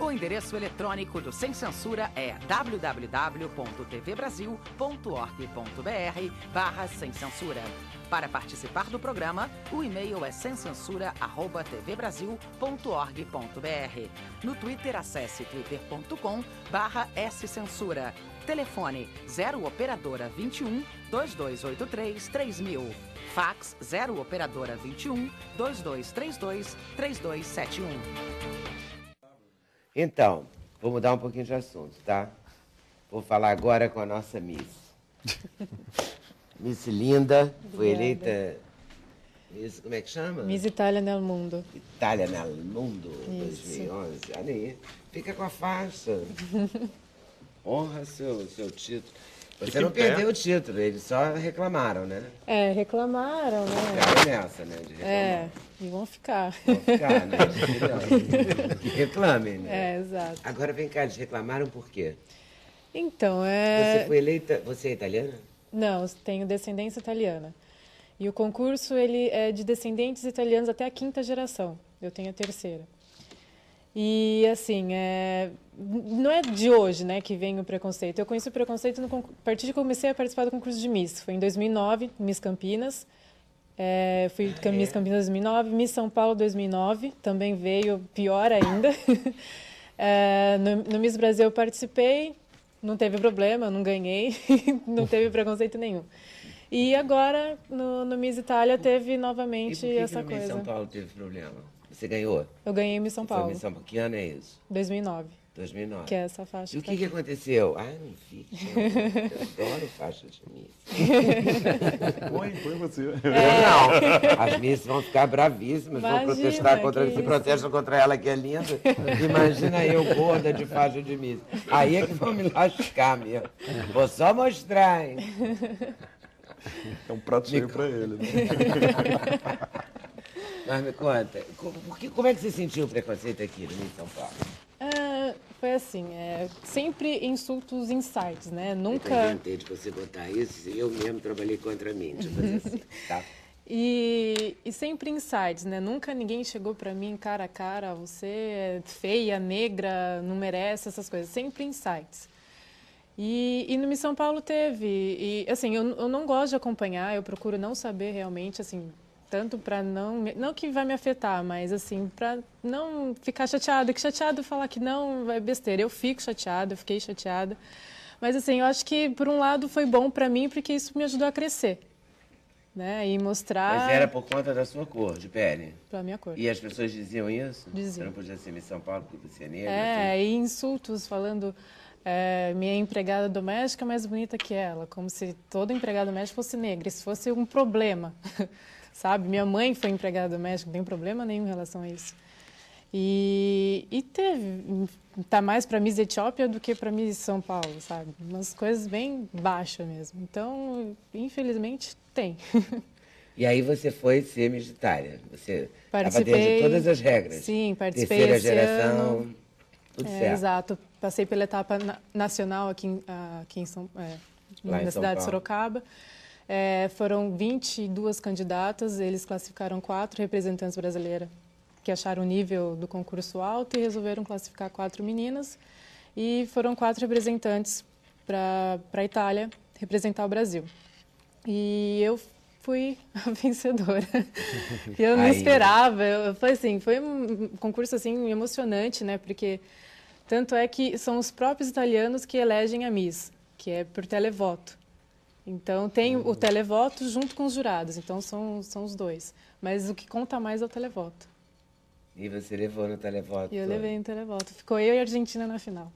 O endereço eletrônico do Sem Censura é www.tvbrasil.org.br/sem censura. Para participar do programa, o e-mail é semcensura@tvbrasil.org.br. No Twitter, acesse twitter.com/scensura. Telefone 0 operadora 21 2283 3000. Fax 0 operadora 21 2232 3271. Então, vou mudar um pouquinho de assunto, tá? Vou falar agora com a nossa Miss. Miss Linda, foi eleita... Miss, como é que chama? Miss Itália nel Mundo. Itália nel Mundo, Isso. 2011. Olha aí, fica com a faixa. Honra seu título. Você Fica não em pé. perdeu o título, eles só reclamaram, né? Reclamaram, né? Ficaram nessa, né? De reclamar. E vão ficar. Vão ficar, né? Que reclamem, né? Exato. Agora vem cá, eles reclamaram por quê? Então, Você foi eleita... Você é italiana? Não, eu tenho descendência italiana. E o concurso, ele é de descendentes italianos até a 5ª geração. Eu tenho a 3ª. E, assim, não é de hoje, né, que vem o preconceito. Eu conheci o preconceito a partir de que eu comecei a participar do concurso de Miss. Foi em 2009, Miss Campinas. Fui Miss Campinas 2009. Miss São Paulo 2009, também veio pior ainda. No Miss Brasil eu participei, não teve problema, não ganhei, não teve preconceito nenhum. E agora, no Miss Itália, teve novamente E por que essa que no Miss coisa. São Paulo teve problema? Você ganhou? Eu ganhei Miss São Foi Paulo, Miss São Paulo. Que ano é isso? 2009, 2009. que é essa faixa. E o tá que aqui. aconteceu? Ai, não fique. Eu adoro faixa de Miss. Põe você. Eu não. As Miss vão ficar bravíssimas, vão Imagina, protestar contra que se isso. protestam contra ela que é linda. Imagina eu gorda de faixa de Miss. Aí é que vão me lascar mesmo. Vou só mostrar, hein? É um prato cheio para ele. Né? Mas me conta, como é que você sentiu o preconceito aqui no Miss São Paulo? Foi assim, sempre insultos em sites, né? Eu Nunca... inventei de você botar isso e eu mesmo trabalhei contra mim, de fazer assim, tá? E sempre em sites, né? Nunca ninguém chegou pra mim cara a cara, você é feia, negra, não merece essas coisas. Sempre em sites. E no Miss São Paulo teve. E, assim, eu não gosto de acompanhar, eu procuro não saber realmente, assim, tanto para não que vai me afetar, mas assim, para não ficar chateada, que chateado falar que não é besteira. Eu fico chateada, eu fiquei chateada. Mas assim, eu acho que por um lado foi bom para mim porque isso me ajudou a crescer, né? E mostrar Mas era por conta da sua cor de pele. para minha cor. E as pessoas diziam isso? Diziam. Você não podia ser Miss São Paulo porque você é negra? assim? E insultos falando minha empregada doméstica é mais bonita que ela, como se todo empregado doméstico fosse negra, isso fosse um problema, sabe? Minha mãe foi empregada doméstica, não tem problema nenhum em relação a isso. E tá mais para Miss Etiópia do que para Miss São Paulo, sabe? Umas coisas bem baixas mesmo. Então, infelizmente, tem. E aí você foi ser Miss Itália. Você estava Participei. dentro de todas as regras. Sim, participei Terceira esse geração, ano. tudo certo. Exato. Passei pela etapa nacional aqui em Lá em na São cidade de Paulo. Sorocaba. Foram 22 candidatas, eles classificaram 4 representantes brasileiras que acharam o nível do concurso alto e resolveram classificar 4 meninas. E foram 4 representantes para a Itália representar o Brasil. E eu fui a vencedora. Eu não esperava. Foi um concurso assim emocionante, né? Porque tanto é que são os próprios italianos que elegem a Miss, que é por televoto. Então tem o televoto junto com os jurados. Então são os dois. Mas o que conta mais é o televoto. E você levou no televoto? E eu levei no televoto. Ficou eu e a Argentina na final.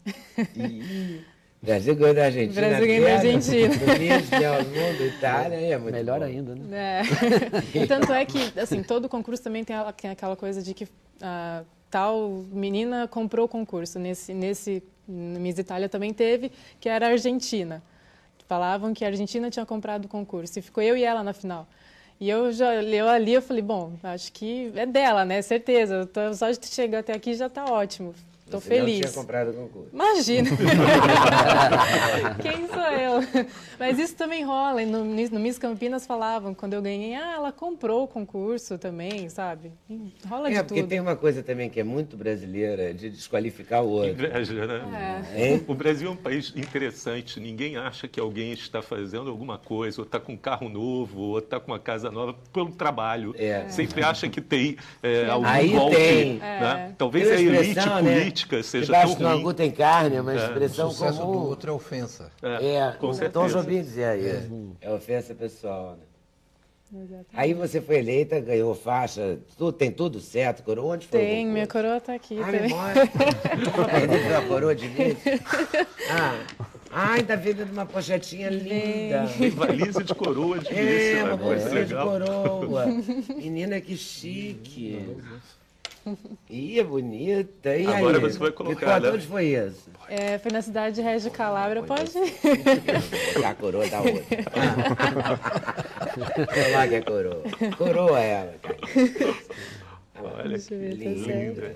Brasil ganhou da Argentina. Brasil ganhou da Argentina. Do mundo, Itália, é muito Melhor bom. ainda, né? É. Tanto é que, assim, todo concurso também tem aquela coisa de que tal menina comprou o concurso. No Miss Itália também teve, que era a Argentina. Falavam que a Argentina tinha comprado o concurso. E ficou eu e ela na final. E eu ali, eu falei, bom, acho que é dela, né? Certeza. Só de chegar até aqui já está ótimo. Estou feliz. Não tinha comprado o concurso. Imagina! Quem sou eu? Mas isso também rola. No Miss Campinas falavam, quando eu ganhei, ela comprou o concurso também, sabe? Rola de tudo. Porque tem uma coisa também que é muito brasileira, de desqualificar o outro. Inveja, né? O Brasil é um país interessante. Ninguém acha que alguém está fazendo alguma coisa, ou está com um carro novo, ou está com uma casa nova, pelo trabalho. Sempre acha que tem algum Aí golpe. tem. Né? Talvez Tem a uma elite expressão, né? política seja Debaixo tão do ruim. angu tem carne, é uma O expressão sucesso do comum. outro é ofensa. Com O certeza. Tom Jobim dizia isso. É ofensa pessoal, né? Exatamente. Aí você foi eleita, ganhou faixa, tem tudo certo, coroa? Onde foi? Tem, minha coroa está aqui Ah, também. me mostra. Perdeu a coroa de mim? Ainda veio numa pochetinha linda. Tem valise de coroa de Miss, Uma uma coisa bolsinha de legal. coroa. Menina, que chique. Ih, é bonita. E Agora aí? você vai colocar, Conta, né? onde foi isso? Foi na cidade de Reggio Calabria, pode ir. A coroa da outra. Olha lá que é coroa. Coroa ela, cara. Olha Deixa que eu ver, tá linda.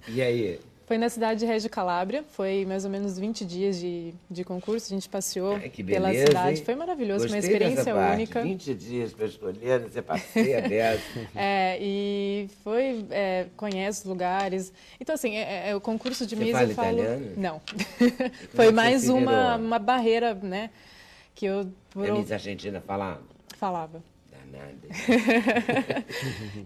E aí? Foi na cidade de Reggio Calabria, foi mais ou menos 20 dias de concurso, a gente passeou Que pela beleza, cidade, hein? foi maravilhoso, foi uma Gostei dessa experiência parte. única. 20 dias para escolher, você passeia dessa. E conhece os lugares. Então, assim, o concurso de Você Miss fala eu falo... italiano? Não. que Foi você mais se virou? uma barreira, né, que eu A Miss Argentina falava? falava. Danada.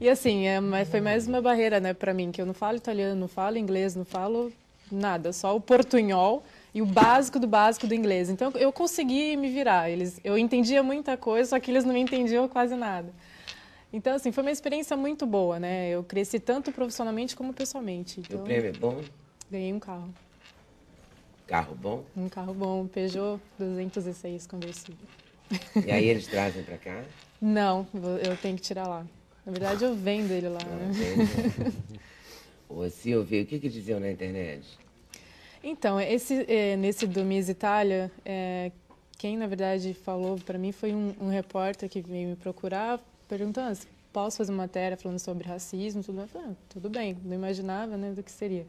E assim, foi mais uma barreira, né, para mim, que eu não falo italiano, não falo inglês, não falo nada, só o portunhol e o básico do inglês. Então, eu consegui me virar. Eu entendia muita coisa, só que eles não me entendiam quase nada. Então, assim, foi uma experiência muito boa, né? Eu cresci tanto profissionalmente como pessoalmente. O Então, prêmio é bom? ganhei um carro. Carro bom? Um carro bom, um Peugeot 206 conversível. E aí eles trazem para cá? Não, eu tenho que tirar lá. Na verdade, eu vendo ele lá, né? Ô, Silvia, o que diziam na internet? Então, nesse do Miss Itália, quem, na verdade, falou para mim foi um repórter que veio me procurar, perguntando se posso fazer uma matéria falando sobre racismo, tudo. Eu falei, tudo bem, não imaginava, né, do que seria.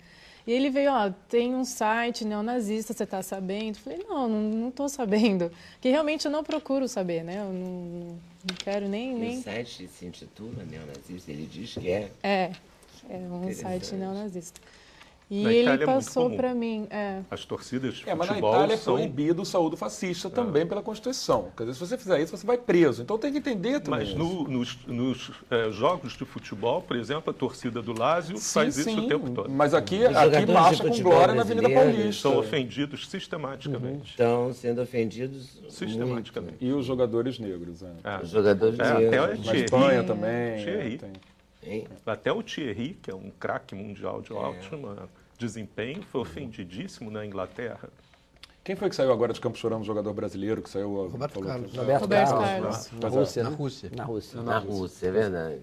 E ele veio, tem um site neonazista, você está sabendo? Eu falei, não estou sabendo, porque realmente eu não procuro saber, né, eu não quero nem... O site se intitula neonazista, ele diz que é. É um site neonazista. E Na ele Itália é muito passou comum. para mim. As torcidas de Mas na futebol Itália é são... proibido o saúdo fascista também pela Constituição. Quer dizer, se você fizer isso, você vai preso. Então tem que entender também. Mas nos jogos de futebol, por exemplo, a torcida do Lazio faz isso o tempo todo. Mas aqui jogadores marcha de com futebol glória na Avenida brasileiros Paulista. São ofendidos sistematicamente. Estão sendo ofendidos Sistematicamente. E os jogadores negros. Os jogadores até negros. Na Thierry, Espanha também. Thierry. Hein? Até o Thierry, que é um craque mundial de alto desempenho, foi ofendidíssimo na Inglaterra. Quem foi que saiu agora de Campo Chorando, jogador brasileiro, que saiu... Roberto Carlos. Roberto Carlos. Na Rússia, Na né? Rússia. Na Rússia. Na Rússia, é verdade.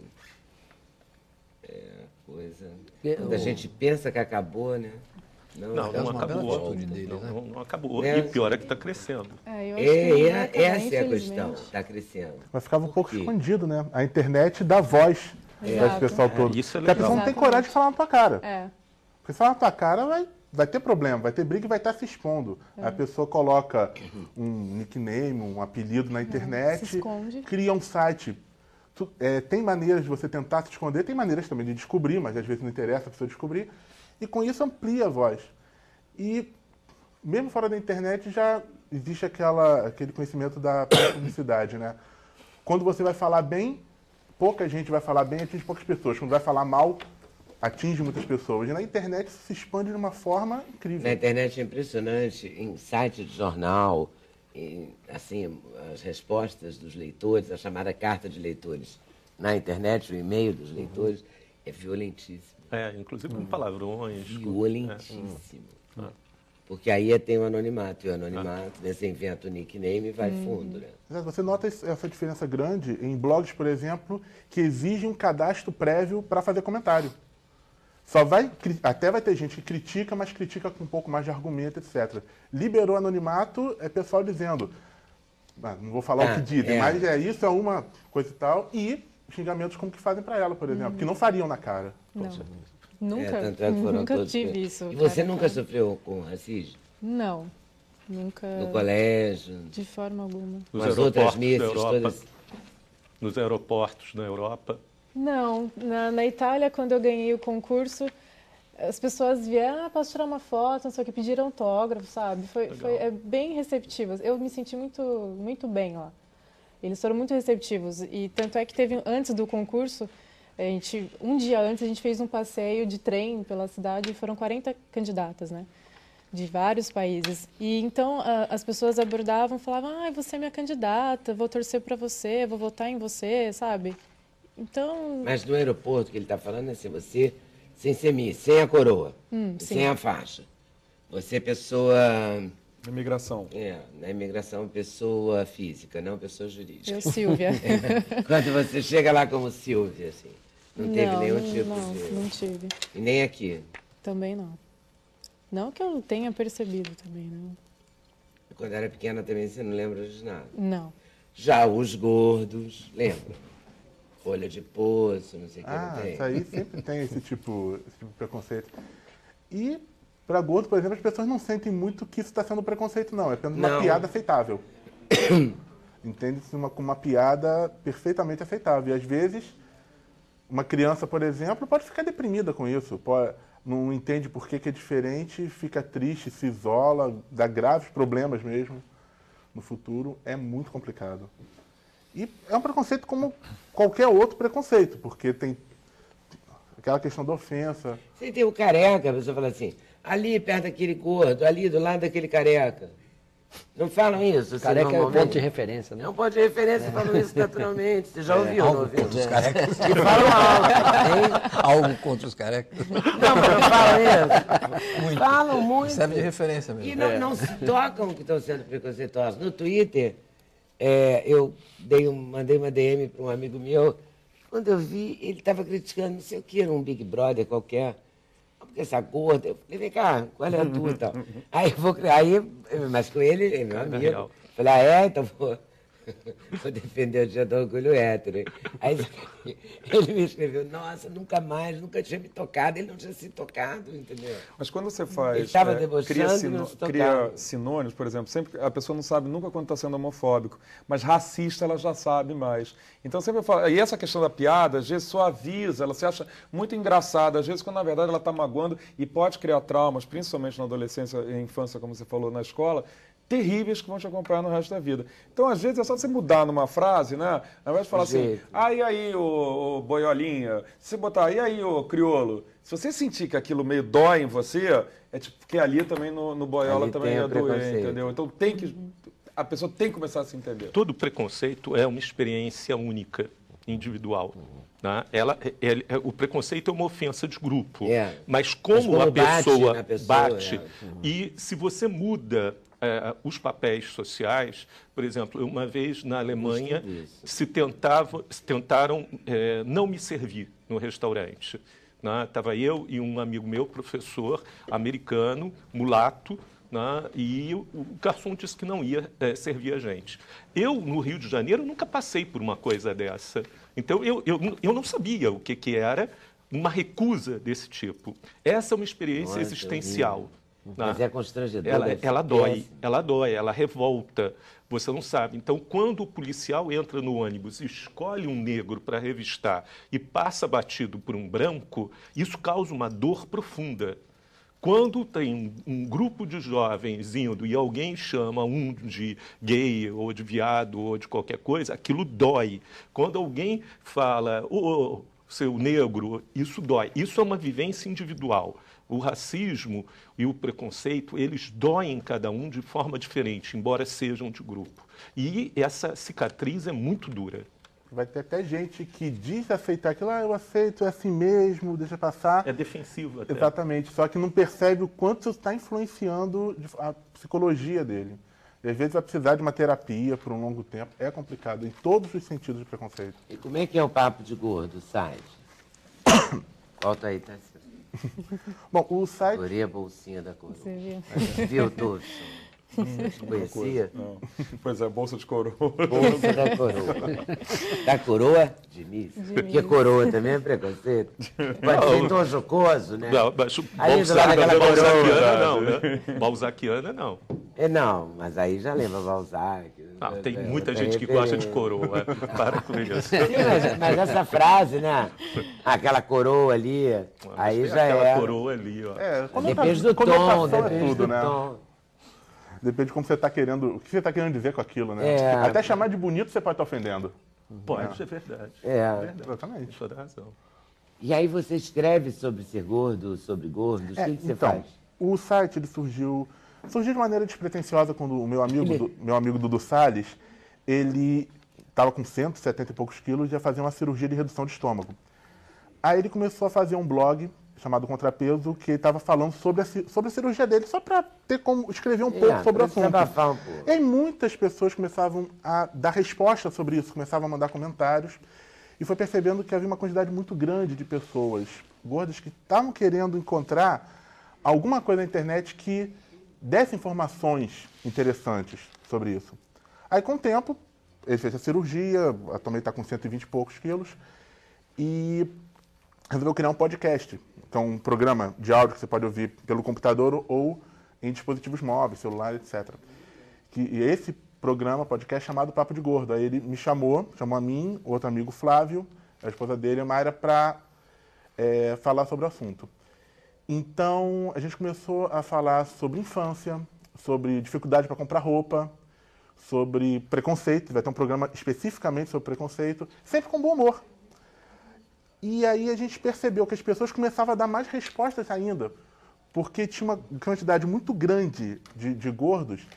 Coisa... Quando a gente pensa que acabou, né? Não uma bela acabou. atitude dele, né? Não acabou. É. E pior é que está crescendo. Eu acho que não vai acabar, Essa é a questão, infelizmente. está crescendo. Mas ficava um pouco quê? escondido, né? A internet dá voz para esse Exato. pessoal todo. isso é Porque a legal. pessoa não tem Exatamente. coragem de falar na tua cara. É. Porque se falar na tua cara, vai ter problema, vai ter briga e vai estar se expondo. A pessoa coloca um nickname, um apelido na internet, se esconde. cria um site. Tem maneiras de você tentar se esconder, tem maneiras também de descobrir, mas às vezes não interessa a pessoa descobrir. E com isso amplia a voz. E mesmo fora da internet já existe aquele conhecimento da publicidade, né? Quando você vai falar bem, pouca gente vai falar bem, atinge poucas pessoas. Quando vai falar mal, atinge muitas pessoas. E na internet isso se expande de uma forma incrível. Na internet é impressionante, em site de jornal, assim, as respostas dos leitores, a chamada carta de leitores. Na internet, o e-mail dos leitores é violentíssimo. Inclusive com palavrões. Violentíssimo. Porque aí tem o anonimato, e o anonimato, você inventa o nickname e vai fundo, né? Você nota essa diferença grande em blogs, por exemplo, que exigem um cadastro prévio para fazer comentário. Até vai ter gente que critica, mas critica com um pouco mais de argumento, etc. Liberou anonimato, é pessoal dizendo, não vou falar o que dizem, mas isso é uma coisa e tal, e xingamentos como que fazem para ela, por exemplo, que não fariam na cara. Não. Nunca, tanto é que foram nunca todos tive isso. E você nunca sofreu com racismo? Não, nunca. No colégio? De forma alguma. Nos Com as outras aeroportos misses, da Europa. todas... Nos aeroportos na Europa. Não, na Itália, quando eu ganhei o concurso, as pessoas vieram, posso tirar uma foto, não sei o que, pediram autógrafo, sabe? Foi bem receptivo. Eu me senti muito bem lá. Eles foram muito receptivos. E tanto é que teve, antes do concurso, um dia antes, a gente fez um passeio de trem pela cidade e foram 40 candidatas, né? De vários países. E então as pessoas abordavam, falavam, você é minha candidata, vou torcer para você, vou votar em você, sabe? Então... Mas no aeroporto que ele está falando, assim, você, sem ser Miss, sem a coroa, sem a faixa, você é pessoa... Imigração. Na imigração, pessoa física, não pessoa jurídica. Eu, Silvia. Quando você chega lá como Silvia, assim, não teve nenhum tipo de... Não tive. E nem aqui? Também não. Não que eu tenha percebido também, não. Quando era pequena também você não lembra de nada? Não. Já os gordos, lembra? Folha de poço, não sei o que não tem. Isso aí sempre tem esse tipo de preconceito. E, para gordo, por exemplo, as pessoas não sentem muito que isso está sendo preconceito, não. É apenas uma piada aceitável. Entende-se como uma piada perfeitamente aceitável. E, às vezes, uma criança, por exemplo, pode ficar deprimida com isso. Não entende por que é diferente, fica triste, se isola, dá graves problemas mesmo no futuro. É muito complicado. E é um preconceito como qualquer outro preconceito, porque tem aquela questão da ofensa. Você tem o careca, a pessoa fala assim, ali perto daquele gordo, ali do lado daquele careca. Não falam isso? Careca é um ponto de referência, né? É um ponto de referência, falam isso naturalmente. Você já ouviu, não ouviu? Contra os carecas. E falam alto, hein? Algo contra os carecas. Não, mas não falam isso. Muito. Falam muito. Serve de referência mesmo. E não se tocam que estão sendo preconceituosos. No Twitter, eu mandei uma DM para um amigo meu, quando eu vi, ele estava criticando, não sei o que, era um Big Brother qualquer, porque essa gorda, eu falei, vem cá, qual é a tua e tal? Mas com ele, é meu amigo, falei, então vou defender o Dia do Orgulho Hétero. Hein? Aí ele me escreveu, nossa, nunca tinha me tocado, ele não tinha se tocado, entendeu? Mas quando você faz, cria sinônimos, por exemplo, sempre a pessoa não sabe nunca quando está sendo homofóbico, mas racista ela já sabe mais. Então sempre eu falo, e essa questão da piada, às vezes suaviza, ela se acha muito engraçada, às vezes quando na verdade ela está magoando e pode criar traumas, principalmente na adolescência e infância, como você falou, na escola, terríveis que vão te acompanhar no resto da vida. Então, às vezes, é só você mudar numa frase, né? Ao invés de falar assim, e aí, ô boiolinha, se você botar, e aí, ô criolo, se você sentir que aquilo meio dói em você, é tipo, porque ali também no boiola ali também ia doer, entendeu? Então, a pessoa tem que começar a se entender. Todo preconceito é uma experiência única, individual. Né? O preconceito é uma ofensa de grupo. Mas como a pessoa bate, e se você muda os papéis sociais, por exemplo, uma vez na Alemanha tentaram não me servir no restaurante. Né? Estava eu e um amigo meu, professor americano, mulato, né? E o garçom disse que não ia servir a gente. Eu, no Rio de Janeiro, nunca passei por uma coisa dessa. Então, eu não sabia o que era uma recusa desse tipo. Essa é uma experiência existencial. Mas é constrangedor. Ela dói, ela revolta, você não sabe. Então, quando o policial entra no ônibus e escolhe um negro para revistar e passa batido por um branco, isso causa uma dor profunda. Quando tem um grupo de jovens indo e alguém chama um de gay ou de viado ou de qualquer coisa, aquilo dói. Quando alguém fala, ô, seu negro, isso dói. Isso é uma vivência individual. O racismo e o preconceito, eles doem em cada um de forma diferente, embora sejam de grupo. E essa cicatriz é muito dura. Vai ter até gente que diz aceitar aquilo, eu aceito, é assim mesmo, deixa passar. É defensivo até. Exatamente, só que não percebe o quanto isso está influenciando a psicologia dele. E às vezes vai precisar de uma terapia por um longo tempo. É complicado, em todos os sentidos de preconceito. E como é que é o papo de gordo, site? Volta aí, tá? Bom, o site... Adorei a bolsinha da coroa. Você viu? Viu, todos? Conhecia? Não. Pois é, bolsa de coroa. Bolsa da coroa. Da coroa? De Miss. Porque coroa também é preconceito. Pode ser tão jocoso, né? Não, mas Aí do lado daquela balzaquiana coroa. não, né? Balzaquiana não. Não, mas aí já lembra Balzac. Não, tem muita gente que gosta de coroa. Para com isso. Mas essa frase, né? Aquela coroa ali, aí Tem já aquela é. coroa ali, ó. Depende do tom, conotação depende tudo, do né? tom. Depende de como você está querendo, o que você está querendo dizer com aquilo, né? É. Até chamar de bonito você pode estar ofendendo. Pode, é verdade. É. Verdade. Exatamente. Tem toda a razão. E aí você escreve sobre ser gordo, sobre gordos, o que você então, faz? o site ele surgiu de maneira despretensiosa quando o meu amigo Dudu Salles, ele estava com 170 e poucos quilos e ia fazer uma cirurgia de redução de estômago. Aí ele começou a fazer um blog chamado Contrapeso, que estava falando sobre a cirurgia dele, só para ter como escrever um pouco sobre o assunto. Desabafar um pouco. E aí muitas pessoas começavam a dar resposta sobre isso, começavam a mandar comentários, e foi percebendo que havia uma quantidade muito grande de pessoas gordas que estavam querendo encontrar alguma coisa na internet que desse informações interessantes sobre isso. Aí, com o tempo, ele fez a cirurgia, atualmente está com 120 e poucos quilos, e resolveu criar um podcast, que é um programa de áudio que você pode ouvir pelo computador ou em dispositivos móveis, celular, etc. E esse programa, podcast, chamado Papo de Gordo. Aí ele me chamou a mim, outro amigo Flávio, a esposa dele, a Mayra, para falar sobre o assunto. Então, a gente começou a falar sobre infância, sobre dificuldade para comprar roupa, sobre preconceito, vai ter um programa especificamente sobre preconceito, sempre com bom humor. E aí a gente percebeu que as pessoas começavam a dar mais respostas ainda, porque tinha uma quantidade muito grande de gordos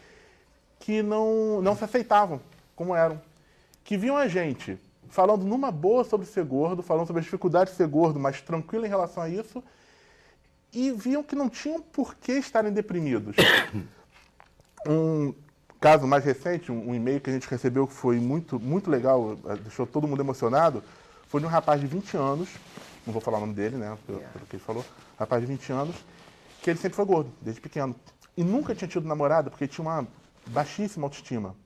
que não se aceitavam como eram. Que viam a gente falando numa boa sobre ser gordo, falando sobre as dificuldades de ser gordo, mas tranquilo em relação a isso, e viam que não tinham por que estarem deprimidos. Um caso mais recente, um e-mail que a gente recebeu que foi muito, muito legal, deixou todo mundo emocionado, foi de um rapaz de 20 anos, não vou falar o nome dele, né, pelo que ele falou, rapaz de 20 anos, que ele sempre foi gordo, desde pequeno. E nunca tinha tido namorada, porque tinha uma baixíssima autoestima.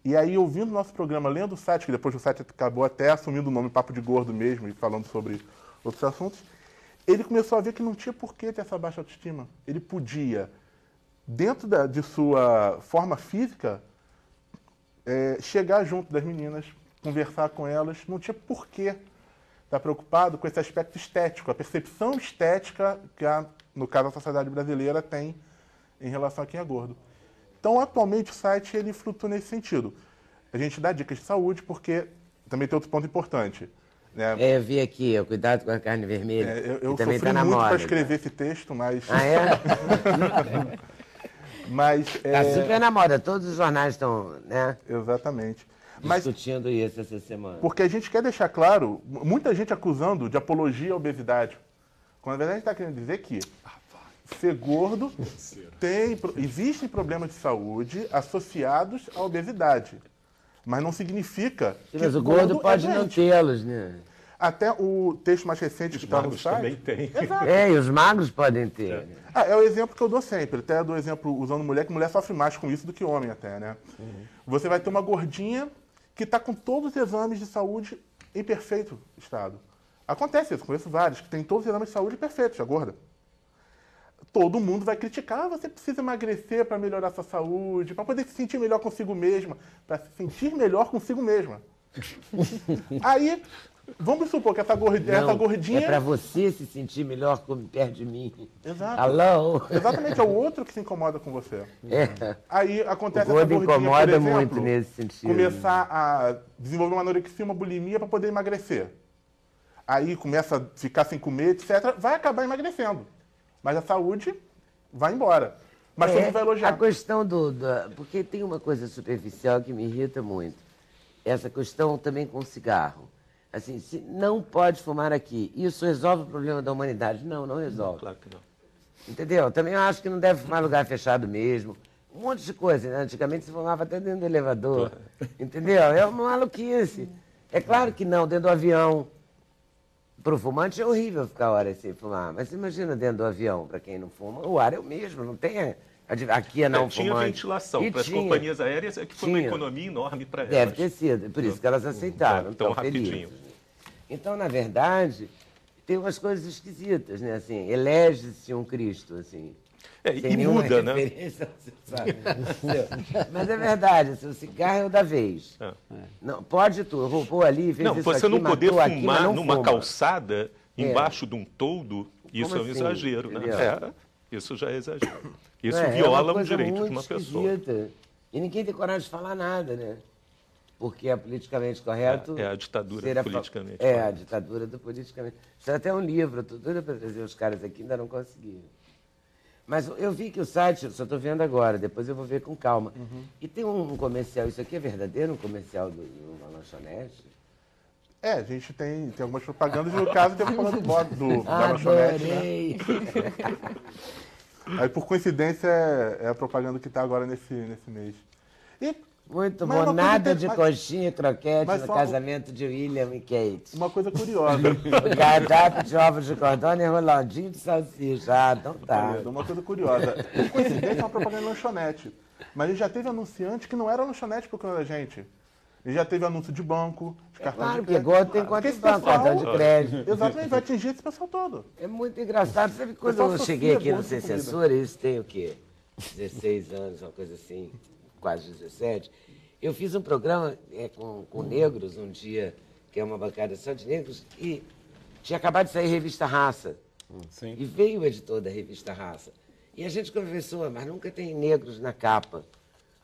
E aí, ouvindo o nosso programa, lendo o site, que depois o site acabou até assumindo o nome Papo de Gordo mesmo, e falando sobre outros assuntos, ele começou a ver que não tinha por que ter essa baixa autoestima. Ele podia, dentro de sua forma física, chegar junto das meninas, conversar com elas, não tinha por que estar preocupado com esse aspecto estético, a percepção estética que, no caso, a sociedade brasileira tem em relação a quem é gordo. Então, atualmente, o site ele flutua nesse sentido. A gente dá dicas de saúde, porque também tem outro ponto importante. Né? Eu vi aqui, cuidado com a carne vermelha. Eu também sofri tá na muito moda, para escrever esse texto, mas... Ah, é? mas Tá super na moda, todos os jornais estão, né? Exatamente. Mas, discutindo isso essa semana. porque a gente quer deixar claro, muita gente acusando de apologia à obesidade. Quando na verdade a gente está querendo dizer que ser gordo existem problemas de saúde associados à obesidade. Mas não significa que Mas o gordo pode não doente. tê-los, né? Até o texto mais recente que está no Magos site... também tem. E os magros podem ter. Né? É o exemplo que eu dou sempre. Até dou exemplo usando mulher, que mulher sofre mais com isso do que homem até, né? Você vai ter uma gordinha que está com todos os exames de saúde em perfeito estado. Acontece isso, conheço vários que têm todos os exames de saúde perfeitos, a gorda. Todo mundo vai criticar, você precisa emagrecer para melhorar sua saúde, para poder se sentir melhor consigo mesma, para se sentir melhor consigo mesma. Aí Vamos supor que essa gordinha... É para você se sentir melhor como perto de mim. Exato. Alô? Exatamente, é o outro que se incomoda com você. É. Aí acontece O essa gordo gordinha, incomoda por exemplo, muito nesse sentido. começar a desenvolver uma anorexia, uma bulimia para poder emagrecer. Aí começa a ficar sem comer, etc. Vai acabar emagrecendo. Mas a saúde vai embora. Mas todo mundo vai elogiar. A questão porque tem uma coisa superficial que me irrita muito. Essa questão também com o cigarro. Assim, se não pode fumar aqui, isso resolve o problema da humanidade? Não, não resolve. Claro que não. Entendeu? Também eu acho que não deve fumar em lugar fechado mesmo. Um monte de coisa, né? Antigamente se fumava até dentro do elevador. Entendeu? É uma maluquice. É claro que não, dentro do avião. Para o fumante é horrível ficar horas sem fumar. Mas imagina dentro do avião, para quem não fuma, o ar é o mesmo, não tem... Aqui é não tinha fumante. ventilação. Para as tinha. companhias aéreas é que foi uma economia enorme para elas. Deve ter sido, por isso que elas aceitaram. Tão felizes. rapidinho. Então, na verdade, tem umas coisas esquisitas, né? Assim, elege-se um Cristo, assim. E muda, né? Você sabe. Mas é verdade, assim, o cigarro é o da vez. Não, pode tu, roubou ali, fez não, isso você aqui, não poder matou fumar aqui, mas não numa fuma. calçada, embaixo de um toldo, isso é um assim? exagero, né? Isso já é exagero. Isso É viola uma um direito coisa de uma muito pessoa. esquisita. E ninguém tem coragem de falar nada, né? Porque é politicamente correto. É a ditadura politicamente É, correta. a ditadura do politicamente. Isso é até um livro, estou doida para trazer os caras aqui, ainda não consegui. Mas eu vi que o site, eu só estou vendo agora, depois eu vou ver com calma. E tem um comercial, isso aqui é verdadeiro, um comercial de uma lanchonete? A gente tem algumas propagandas, no caso, teve falando da lanchonete, né? Adorei! Aí, por coincidência, é a propaganda que está agora nesse mês. Muito Mas bom, uma coisa nada de coxinha e croquete mas no só- casamento de William e Kate. Uma coisa curiosa. O cardápio de ovos de codorna e roladinho de salsicha. Ah, então tá. Uma coisa curiosa. Por coincidência, é uma propaganda de lanchonete. Mas ele já teve anunciante que não era lanchonete procurando a gente. Ele já teve anúncio de banco, de cartão Claro, de porque crédito. agora tem conta Porque de esse banco, pessoal- cartão de crédito. Exatamente, vai atingir esse pessoal todo. É muito engraçado. Sabe quando pessoal eu associa cheguei aqui no gosto com comida. Censura, isso tem o quê? 16 anos, uma coisa assim, quase 17. Eu fiz um programa com negros um dia, que é uma bancada só de negros, e tinha acabado de sair a revista Raça. Sim. E veio o editor da revista Raça. E a gente conversou, mas nunca tem negros na capa.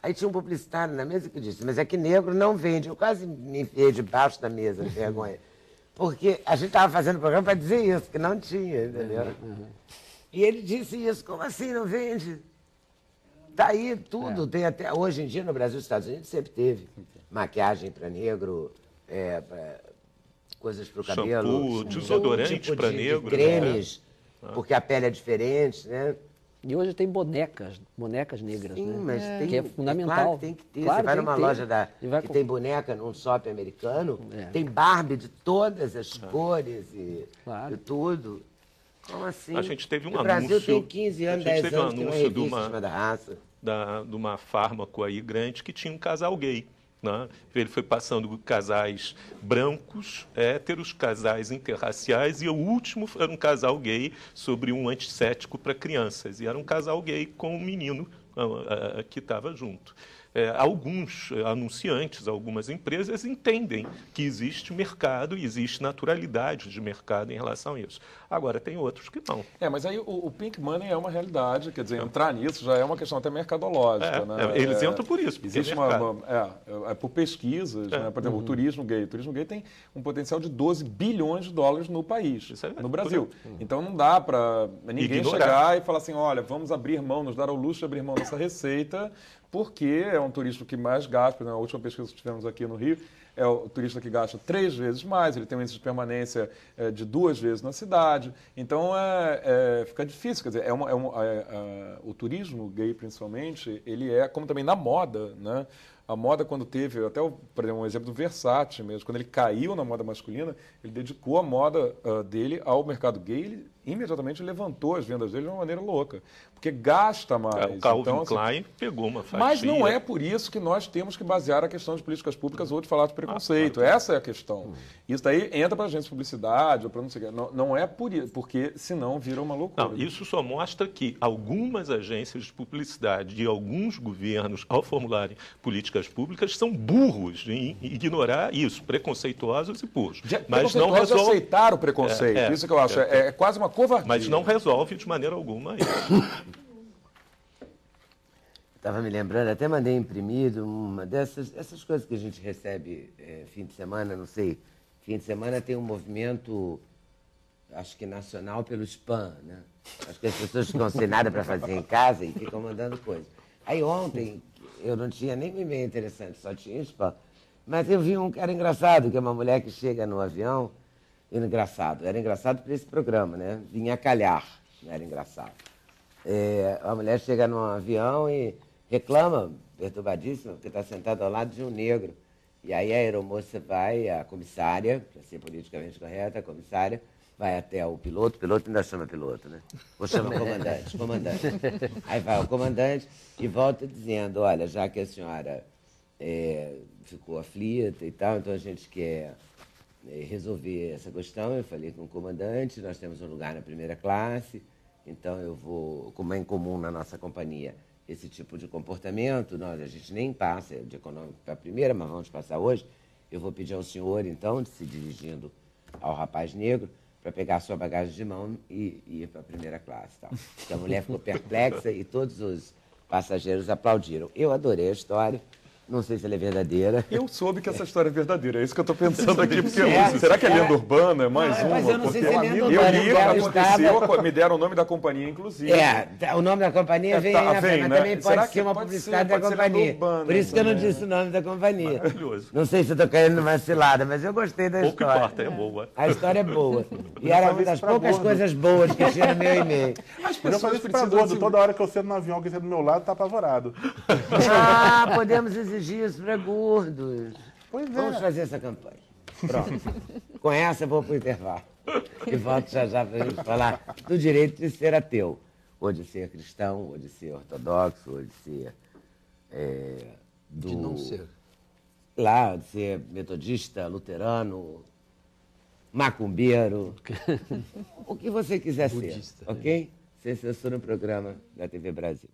Aí tinha um publicitário na mesa que disse, mas é que negro não vende. Eu quase me enfiei debaixo da mesa, de vergonha. Porque a gente estava fazendo o programa para dizer isso, que não tinha, entendeu? E ele disse isso, como assim não vende? Tá aí tudo, tem até hoje em dia no Brasil e nos Estados Unidos sempre teve maquiagem para negro, coisas para o cabelo. Shampoo, desodorante tipo para de negro. cremes, porque a pele é diferente, né? E hoje tem bonecas negras, Sim, né? mas tem, Que é fundamental. claro que tem que ter. Claro, Você vai tem numa que ter. loja E vai que com- tem boneca num shopping americano, É. tem Barbie de todas as cores e Claro. tudo. Como assim? A gente teve um O Brasil anúncio- tem 15 anos, a gente 10 teve um anos, tem uma anúncio de revista uma- chamada Raça. De uma fármaco aí grande que tinha um casal gay. Né? Ele foi passando casais brancos, héteros, casais interraciais, e o último era um casal gay sobre um antisséptico para crianças. E era um casal gay com um menino que estava junto. Alguns anunciantes, algumas empresas entendem que existe mercado e existe naturalidade de mercado em relação a isso. Agora, tem outros que não. Mas aí o Pink Money é uma realidade, quer dizer, entrar nisso já é uma questão até mercadológica. Né? Eles entram por isso, porque existe é mercado. por pesquisas, né? Por exemplo, o turismo gay. O turismo gay tem um potencial de 12 bilhões de dólares no país, Isso é no Brasil. por Então não dá para ninguém Ignorar. chegar e falar assim, olha, vamos abrir mão, nos dar ao luxo de abrir mão dessa receita, porque é um turista que mais gasta. Por exemplo, a última pesquisa que tivemos aqui no Rio, é o turista que gasta 3 vezes mais, ele tem um índice de permanência de 2 vezes na cidade. Então, fica difícil. Quer dizer, o turismo gay, principalmente, ele é, como também na moda, né? A moda, quando teve, até por exemplo, um exemplo do Versace mesmo, quando ele caiu na moda masculina, ele dedicou a moda dele ao mercado gay imediatamente levantou as vendas dele de uma maneira louca, porque gasta mais. O Calvin então, assim, Klein pegou uma fatia. mas não é por isso que nós temos que basear a questão de políticas públicas ou de falar de preconceito. Essa é a questão. Isso daí entra para a agência de publicidade ou para não sei o quê. Não é por isso, porque senão vira uma loucura. Não, isso só mostra que algumas agências de publicidade de alguns governos, ao formularem políticas públicas, são burros em ignorar isso, preconceituosos e puros. Mas não resolve aceitar o preconceito. Isso que eu acho. É quase uma covardia. Mas não resolve de maneira alguma isso. Estava me lembrando, até mandei imprimir uma essas coisas que a gente recebe fim de semana, não sei. Fim de semana tem um movimento, acho que nacional, pelo spam, né? Acho que as pessoas ficam sem nada para fazer em casa e ficam mandando coisas. Aí ontem, eu não tinha nem um e-mail interessante, só tinha spam. Mas eu vi um que era engraçado, que é uma mulher que chega no avião, era engraçado para esse programa, né? Vinha a calhar, não era engraçado. A mulher chega num avião e reclama, perturbadíssima, porque está sentada ao lado de um negro. E aí a aeromoça vai, a comissária, para ser politicamente correta, a comissária vai até o piloto ainda chama piloto, né? Vou chamar comandante. Aí vai o comandante e volta dizendo, olha, já que a senhora ficou aflita e tal, então a gente quer resolver essa questão. Eu falei com o comandante, nós temos um lugar na primeira classe, então eu vou, como é incomum na nossa companhia, esse tipo de comportamento, a gente nem passa de econômico para a primeira, mas vamos passar hoje. Eu vou pedir ao senhor, então, se dirigindo ao rapaz negro, para pegar a sua bagagem de mão e ir para a primeira classe. Tal. Então, a mulher ficou perplexa e todos os passageiros aplaudiram. Eu adorei a história. Não sei se ela é verdadeira. Eu soube que essa história é verdadeira. É isso que eu estou pensando aqui. Porque será que é lenda urbana? É mais uma? Mas eu não sei se é lenda eu urbana. li, aconteceu, me deram o nome da companhia, inclusive. O nome da companhia vem na frente, mas também pode ser uma publicidade da companhia. Urbana, por isso que eu não disse o nome da companhia. Maravilhoso. Não sei se eu estou caindo numa cilada, mas eu gostei da história. Pouco importa, é boa. A história é boa. E era uma das poucas coisas boas que tinha no meu e-mail. As pessoas fazer isso pra gordo. Toda hora que eu sento no avião, alguém senta do meu lado, tá apavorado. Podemos exigir isso para gordos. Pois é. Vamos fazer essa campanha. Pronto. Com essa eu vou para o intervalo. E volto já para a gente falar do direito de ser ateu. Ou de ser cristão, ou de ser ortodoxo, ou de ser... De não ser. Lá, de ser metodista, luterano, macumbeiro. O que você quiser Budista, ser, ok? Sem censura no programa da TV Brasil.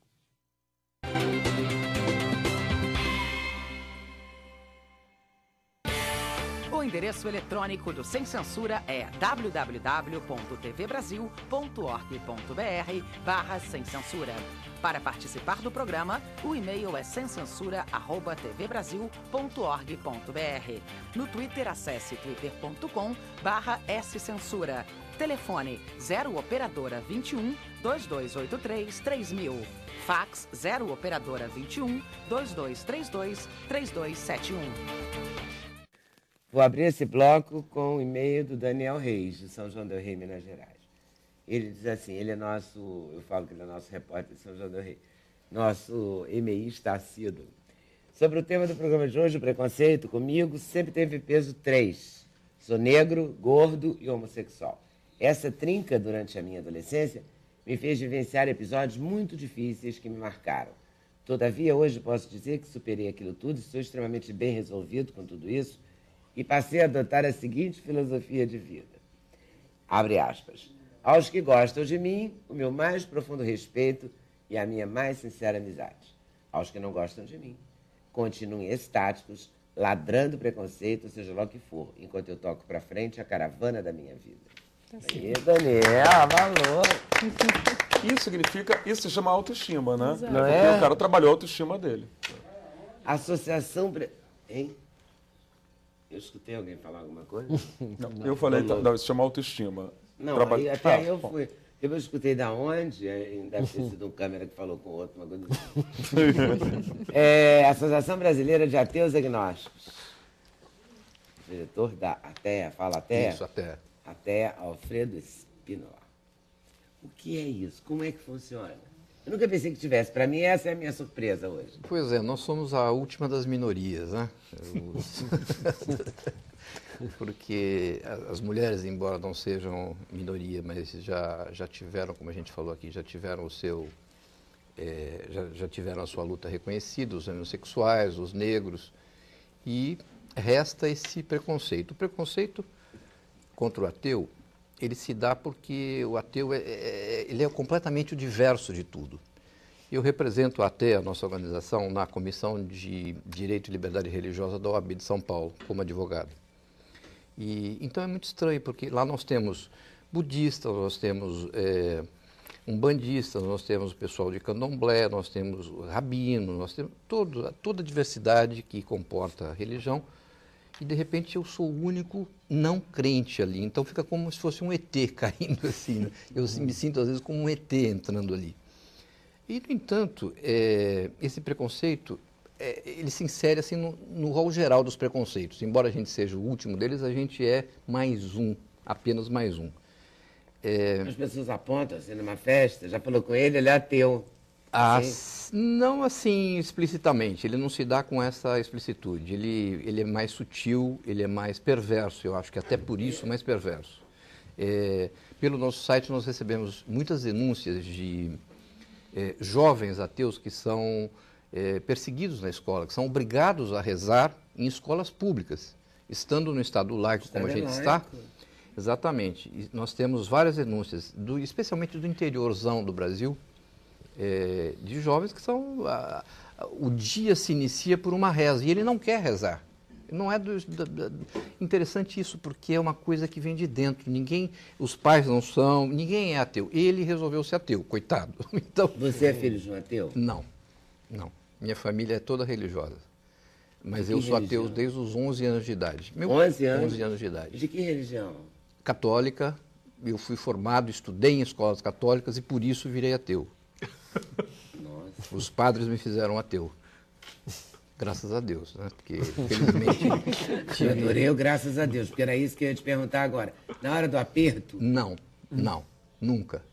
O endereço eletrônico do Sem Censura é www.tvbrasil.org.br/sem censura. Para participar do programa, o e-mail é semcensura@tvbrasil.org.br. No Twitter, acesse twitter.com/scensura. Telefone 0 operadora 21 2283 3000. Fax 0 operadora 21 2232 3271. Vou abrir esse bloco com o e-mail do Daniel Reis, de São João del Rei, Minas Gerais. Ele diz assim, ele é nosso, eu falo que ele é nosso repórter de São João del Rei, nosso e-mailista assíduo. Sobre o tema do programa de hoje, o preconceito, comigo sempre teve peso 3. Sou negro, gordo e homossexual. Essa trinca, durante a minha adolescência, me fez vivenciar episódios muito difíceis que me marcaram. Todavia, hoje posso dizer que superei aquilo tudo e sou extremamente bem resolvido com tudo isso, e passei a adotar a seguinte filosofia de vida. Abre aspas. Aos que gostam de mim, o meu mais profundo respeito e a minha mais sincera amizade. Aos que não gostam de mim, continuem estáticos, ladrando preconceito, seja lá o que for, enquanto eu toco para frente a caravana da minha vida. Aí, Daniel, valor. Isso se chama autoestima, né? Exato. Não Porque é? o cara trabalhou a autoestima dele. Associação... Hein? Eu escutei alguém falar alguma coisa? Não, eu falei, não, isso se chama autoestima. Não, até aí eu fui. Eu escutei da onde, deve ter sido um câmera que falou com o outro, uma coisa assim. Associação Brasileira de Ateus Agnósticos. O diretor da ATEA, fala ATEA? Isso, até. ATEA, Alfredo Espínola. O que é isso? Como é que funciona? Eu nunca pensei que tivesse. Para mim, essa é a minha surpresa hoje. Pois é, nós somos a última das minorias, né? porque as mulheres, embora não sejam minoria, mas já tiveram, como a gente falou aqui, já tiveram o seu, já tiveram a sua luta reconhecida, os homossexuais, os negros, e resta esse preconceito. O preconceito contra o ateu, ele se dá porque o ateu ele é completamente o diverso de tudo. Eu represento até a nossa organização na Comissão de Direito e Liberdade Religiosa da OAB de São Paulo, como advogado. Então é muito estranho, porque lá nós temos budistas, nós temos umbandistas, nós temos o pessoal de candomblé, nós temos rabino, nós temos toda a diversidade que comporta a religião, e de repente eu sou o único não crente ali. Então fica como se fosse um ET caindo assim, né? Eu me sinto às vezes como um ET entrando ali. E, no entanto, esse preconceito, ele se insere assim, no rol geral dos preconceitos. Embora a gente seja o último deles, a gente é mais um, apenas mais um. As pessoas apontam assim numa festa, já falou com ele é ateu. Não assim explicitamente, ele não se dá com essa explicitude. Ele é mais sutil, ele é mais perverso, eu acho que até por isso mais perverso. Pelo nosso site nós recebemos muitas denúncias de jovens ateus que são perseguidos na escola, que são obrigados a rezar em escolas públicas, estando no estado laico como a gente está. Exatamente. E nós temos várias denúncias, especialmente do interiorzão do Brasil, de jovens que são... o dia se inicia por uma reza e ele não quer rezar. Não é interessante isso, porque é uma coisa que vem de dentro. Os pais não são, ninguém é ateu. Ele resolveu ser ateu, coitado. Então, você é filho de um ateu? Não. Minha família é toda religiosa. Mas eu sou ateu desde os 11 anos de idade. 11 anos? 11 anos de idade. De que religião? Católica. Eu fui formado, estudei em escolas católicas e por isso virei ateu. Nossa. Os padres me fizeram ateu. Graças a Deus, né? Porque, infelizmente... Eu adorei o graças a Deus, porque era isso que eu ia te perguntar agora. Na hora do aperto... Não, nunca.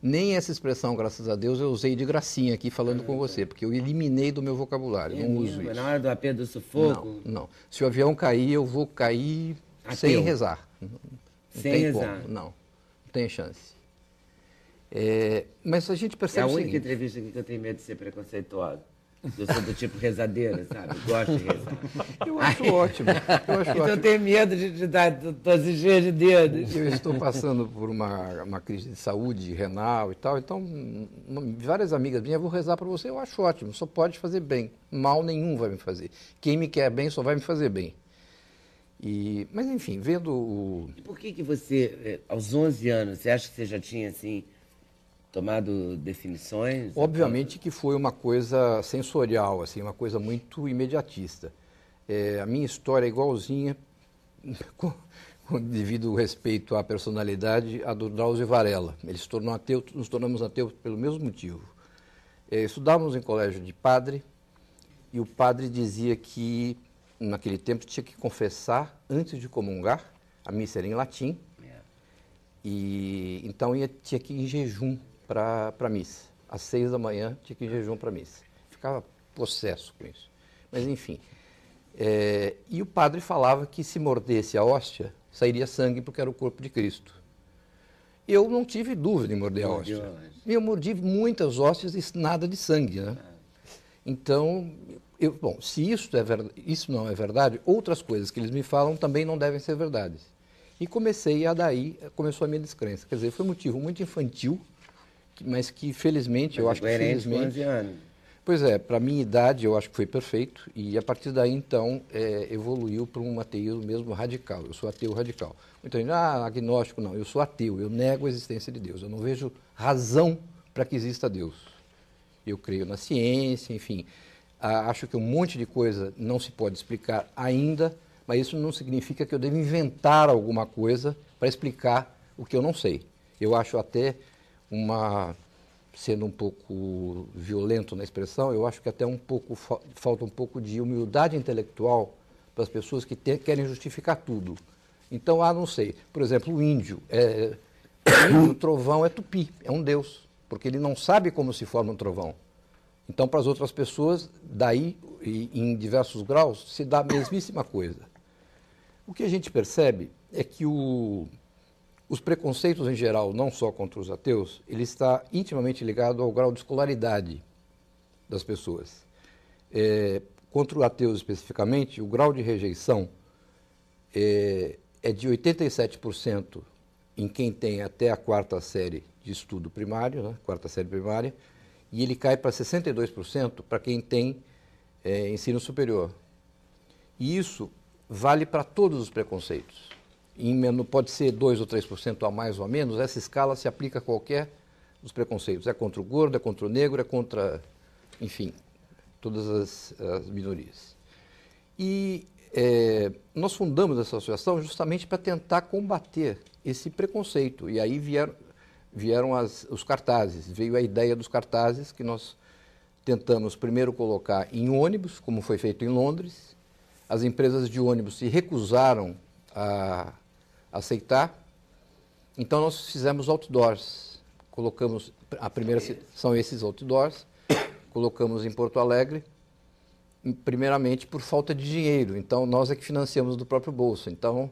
Nem essa expressão, graças a Deus, eu usei de gracinha aqui falando com você, porque eu eliminei do meu vocabulário, não uso isso. Na hora do aperto do sufoco... Não. Se o avião cair, eu vou cair sem rezar. Não tem rezar. como, não tem chance. Mas a gente percebe É a o única seguinte, entrevista aqui que eu tenho medo de ser preconceituoso. Eu sou do tipo rezadeira, sabe? Gosto de rezar. Eu acho ótimo. Então eu tenho medo de dar todos os dias de dedos. Eu estou passando por uma crise de saúde renal e tal, então várias amigas minhas, vou rezar para você, eu acho ótimo, só pode fazer bem, mal nenhum vai me fazer. Quem me quer bem só vai me fazer bem. Mas enfim, vendo o... E por que você, aos 11 anos, você acha que você já tinha, assim, tomado definições? Obviamente que foi uma coisa sensorial, assim, uma coisa muito imediatista. A minha história é igualzinha, devido ao respeito à personalidade, a do Drauzio Varela. Ele se tornou ateu, nos tornamos ateus pelo mesmo motivo. Estudávamos em colégio de padre e o padre dizia que, naquele tempo, tinha que confessar antes de comungar, a missa era em latim, e então tinha que ir em jejum para a missa. Às 6 da manhã tinha que ir em jejum para a missa. Ficava possesso com isso. Mas, enfim. E o padre falava que se mordesse a hóstia, sairia sangue porque era o corpo de Cristo. Eu não tive dúvida em morder a hóstia. Eu mordi muitas hóstias e nada de sangue, né? Então, bom, se isso não é verdade, outras coisas que eles me falam também não devem ser verdades. E começou a minha descrença. Quer dizer, foi um motivo muito infantil, mas que felizmente, eu acho que felizmente... 11 anos. Pois é, para a minha idade eu acho que foi perfeito e a partir daí então evoluiu para um ateísmo mesmo radical. Eu sou ateu radical. Então, agnóstico não, eu sou ateu, eu nego a existência de Deus, eu não vejo razão para que exista Deus. Eu creio na ciência, enfim, acho que um monte de coisa não se pode explicar ainda, mas isso não significa que eu devo inventar alguma coisa para explicar o que eu não sei. Eu acho até sendo um pouco violento na expressão, eu acho que até falta um pouco de humildade intelectual para as pessoas que querem justificar tudo. Então, não sei. Por exemplo, o índio, o trovão é tupi, é um deus, porque ele não sabe como se forma um trovão. Então, para as outras pessoas, daí, em diversos graus, se dá a mesmíssima coisa. O que a gente percebe é que os preconceitos em geral, não só contra os ateus, ele está intimamente ligado ao grau de escolaridade das pessoas. Contra os ateus especificamente, o grau de rejeição é de 87% em quem tem até a 4ª série de estudo primário, né, 4ª série primária, e ele cai para 62% para quem tem ensino superior. E isso vale para todos os preconceitos. Pode ser 2 ou 3% a mais ou a menos, essa escala se aplica a qualquer dos preconceitos. É contra o gordo, é contra o negro, é contra, enfim, todas as minorias. E nós fundamos essa associação justamente para tentar combater esse preconceito. E aí vieram os cartazes, veio a ideia dos cartazes que nós tentamos primeiro colocar em ônibus, como foi feito em Londres. As empresas de ônibus se recusaram a aceitar. Então nós fizemos outdoors. Colocamos, a primeira são esses outdoors, colocamos em Porto Alegre, primeiramente por falta de dinheiro. Então nós é que financiamos do próprio bolso. Então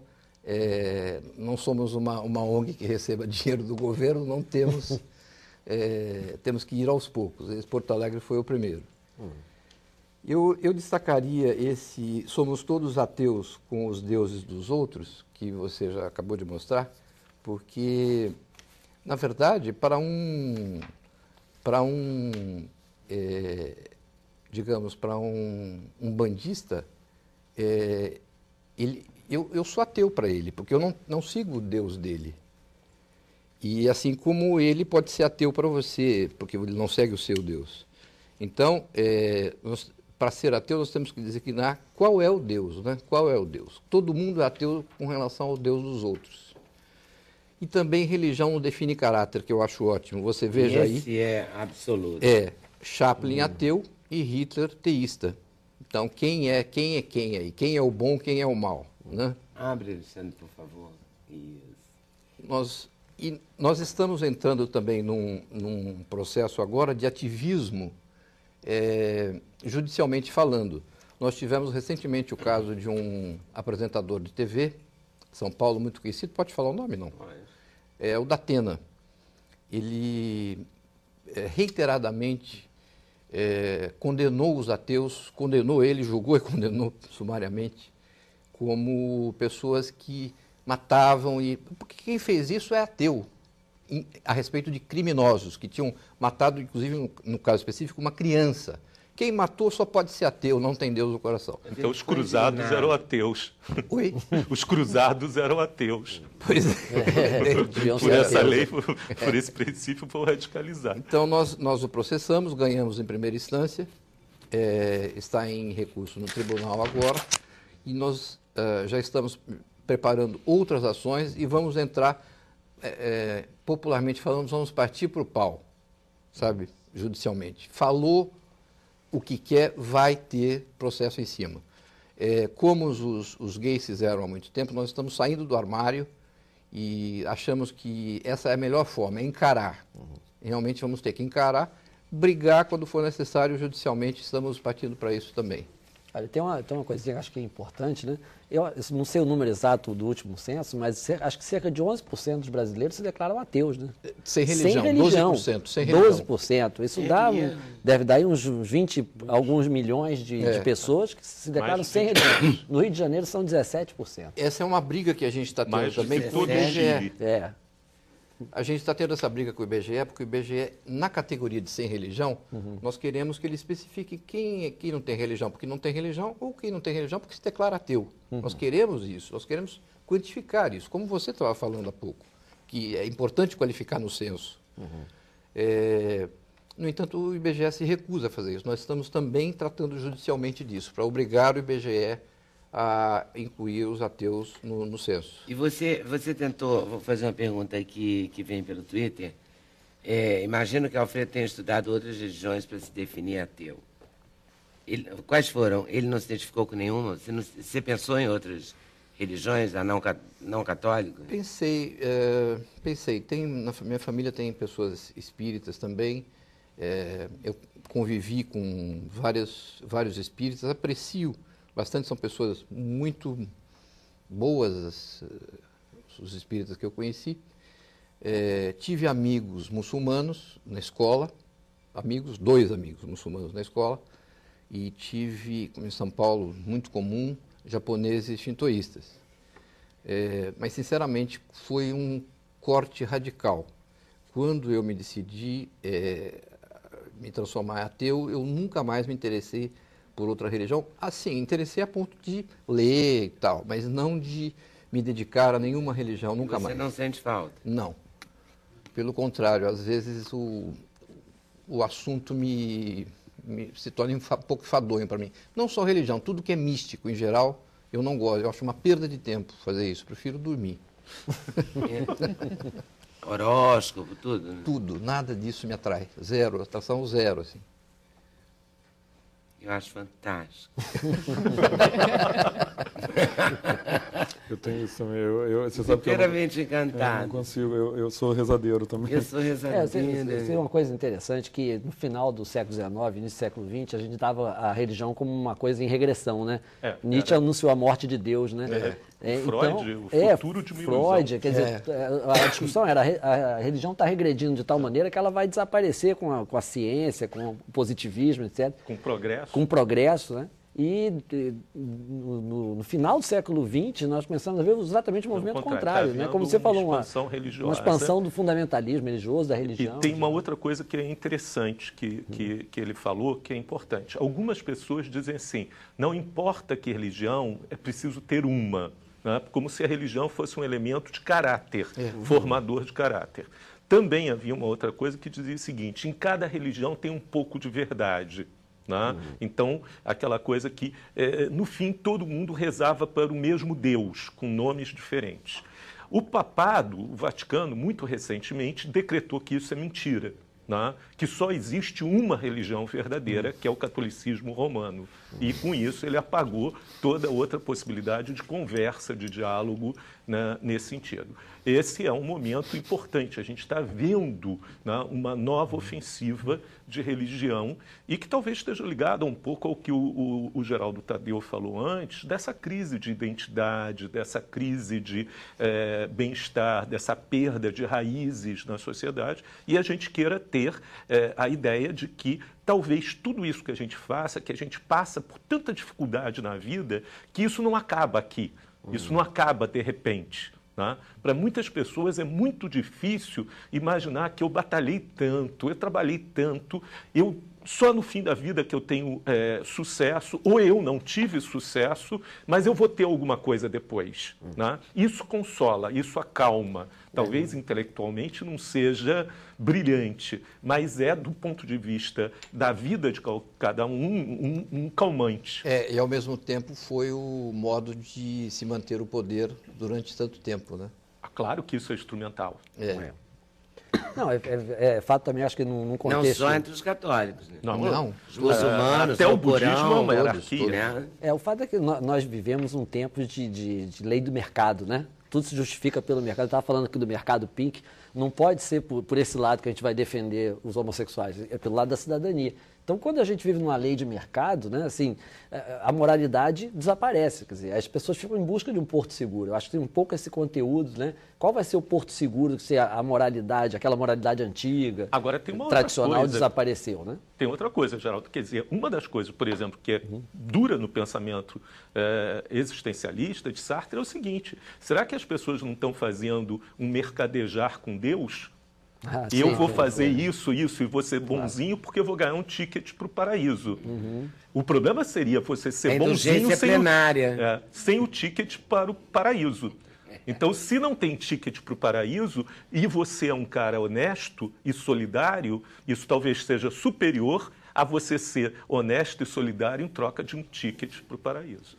não somos uma ONG que receba dinheiro do governo, não temos, temos que ir aos poucos. Esse Porto Alegre foi o primeiro. Eu destacaria esse Somos Todos Ateus com os Deuses dos Outros, que você já acabou de mostrar, porque, na verdade, digamos, para um bandista, eu sou ateu para ele, porque eu não sigo o Deus dele. E assim como ele pode ser ateu para você, porque ele não segue o seu Deus. Então, para ser ateu, nós temos que designar qual é o Deus, né? Qual é o Deus? Todo mundo é ateu com relação ao Deus dos outros. E também religião não define caráter, que eu acho ótimo. Você veja aí... Esse é absoluto. Chaplin ateu e Hitler teísta. Então, quem é quem aí? Quem é o bom, quem é o mal? Né? Abre, Alexandre, por favor. Isso. Nós estamos entrando também num processo agora de ativismo judicialmente falando. Nós tivemos recentemente o caso de um apresentador de TV, São Paulo, muito conhecido, pode falar o nome, não? É o Datena. Ele reiteradamente condenou os ateus, julgou e condenou sumariamente, como pessoas que matavam, porque quem fez isso é ateu, a respeito de criminosos que tinham matado, inclusive, no caso específico, uma criança. Quem matou só pode ser ateu, não tem Deus no coração. Então os cruzados eram ateus. Oi? Os cruzados eram ateus. Pois é. Por essa lei, por esse princípio, foi radicalizado. Então nós o processamos, ganhamos em primeira instância, está em recurso no tribunal agora, e nós já estamos preparando outras ações e vamos entrar, popularmente falando, vamos partir para o pau, sabe, judicialmente. Falou o que quer, vai ter processo em cima. Como os gays fizeram há muito tempo, nós estamos saindo do armário e achamos que essa é a melhor forma, é encarar. Realmente vamos ter que encarar, brigar quando for necessário judicialmente, estamos partindo para isso também. Olha, tem uma coisinha que acho que é importante, né? Eu não sei o número exato do último censo, mas acho que cerca de 11% dos brasileiros se declaram ateus, né? Sem religião, 12%. Sem religião. 12%. Isso deve dar aí uns 20, alguns milhões de pessoas que se declaram sem religião. No Rio de Janeiro são 17%. Essa é uma briga que a gente está tendo também com o IBGE. A gente está tendo essa briga com o IBGE, porque o IBGE, na categoria de sem religião, nós queremos que ele especifique quem é que não tem religião porque não tem religião, ou quem não tem religião porque se declara ateu. Nós queremos isso, nós queremos quantificar isso, como você estava falando há pouco, que é importante qualificar no censo. No entanto, o IBGE se recusa a fazer isso. Nós estamos também tratando judicialmente disso, para obrigar o IBGE a incluir os ateus no censo. E você tentou, vou fazer uma pergunta aqui que vem pelo Twitter, imagino que Alfredo tenha estudado outras religiões para se definir ateu. Quais foram? Ele não se identificou com nenhuma? Você pensou em outras religiões, a não católica? Pensei. Na minha família tem pessoas espíritas também. Eu convivi com vários espíritas, aprecio bastante, são pessoas muito boas os espíritas que eu conheci. Tive amigos muçulmanos na escola, dois amigos muçulmanos na escola, e tive, como em São Paulo, muito comum, japoneses shintoístas. Mas, sinceramente, foi um corte radical. Quando eu me decidi me transformar em ateu, eu nunca mais me interessei por outra religião. Assim, interessei a ponto de ler e tal, mas não de me dedicar a nenhuma religião, nunca mais. Você não sente falta? Não. Pelo contrário, às vezes o assunto se torna um pouco enfadonho para mim. Não só religião, tudo que é místico em geral, eu não gosto. Eu acho uma perda de tempo fazer isso. Prefiro dormir. Horóscopo, tudo? Né? Tudo, nada disso me atrai. Zero, atração zero, assim. Eu acho fantástico. Eu tenho isso também. Você sabe que Inteiramente encantado. eu não consigo, eu sou rezadeiro também. Eu sou rezadeiro. Tem uma coisa interessante que no final do século XIX, início do século XX, a gente dava a religião como uma coisa em regressão, né? Nietzsche anunciou a morte de Deus, né? Freud, então, o futuro de uma Freud, ilusão. quer dizer, a discussão era a religião está regredindo de tal maneira que ela vai desaparecer com a ciência, com o positivismo, etc. Com progresso. Com progresso, né? E no final do século XX, nós começamos a ver exatamente o movimento contrário, né? Como você falou, uma expansão do fundamentalismo religioso, da religião. E tem uma outra coisa que é interessante que ele falou, que é importante. Algumas pessoas dizem assim, não importa que religião, é preciso ter uma, né? Como se a religião fosse um elemento de caráter, formador de caráter. Também havia uma outra coisa que dizia o seguinte, em cada religião tem um pouco de verdade. Né? Então, aquela coisa que, no fim, todo mundo rezava para o mesmo Deus, com nomes diferentes. O papado, o Vaticano, muito recentemente, decretou que isso é mentira, né? Que só existe uma religião verdadeira, que é o catolicismo romano. E, com isso, ele apagou toda outra possibilidade de conversa, de diálogo, né, nesse sentido. Esse é um momento importante. A gente está vendo, né, uma nova ofensiva de religião e que talvez esteja ligada um pouco ao que o Geraldo Tadeu falou antes, dessa crise de identidade, dessa crise de bem-estar, dessa perda de raízes na sociedade, e a gente queira ter a ideia de que talvez tudo isso que a gente faça, que a gente passa por tanta dificuldade na vida, que isso não acaba aqui, isso não acaba de repente. Né? Para muitas pessoas é muito difícil imaginar que eu batalhei tanto, eu trabalhei tanto, só no fim da vida que eu tenho sucesso, ou eu não tive sucesso, mas eu vou ter alguma coisa depois. Né? Isso consola, isso acalma. Talvez intelectualmente não seja brilhante, mas do ponto de vista da vida de cada um calmante. E ao mesmo tempo foi o modo de se manter o poder durante tanto tempo, né? Claro que isso é instrumental. Não, é fato também, acho que num contexto... Não só entre os católicos. Né? Não. Os muçulmanos, até o budismo é uma hierarquia. Né? O fato é que nós vivemos um tempo de lei do mercado, né? Tudo se justifica pelo mercado. Eu estava falando aqui do mercado pink. Não pode ser por esse lado que a gente vai defender os homossexuais. É pelo lado da cidadania. Então, quando a gente vive numa lei de mercado, né, assim, a moralidade desaparece. Quer dizer, as pessoas ficam em busca de um porto seguro. Eu acho que tem um pouco esse conteúdo, né? Qual vai ser o porto seguro se a moralidade, aquela moralidade antiga, agora, tem uma tradicional, outra coisa, desapareceu, né? Tem outra coisa, Geraldo. Quer dizer, uma das coisas, por exemplo, que é dura no pensamento existencialista de Sartre é o seguinte: será que as pessoas não estão fazendo um mercadejar com Deus? Eu vou fazer isso e vou ser bonzinho porque eu vou ganhar um ticket para o paraíso. O problema seria você ser bonzinho sem o ticket para o paraíso. Então, se não tem ticket para o paraíso e você é um cara honesto e solidário, isso talvez seja superior a você ser honesto e solidário em troca de um ticket para o paraíso.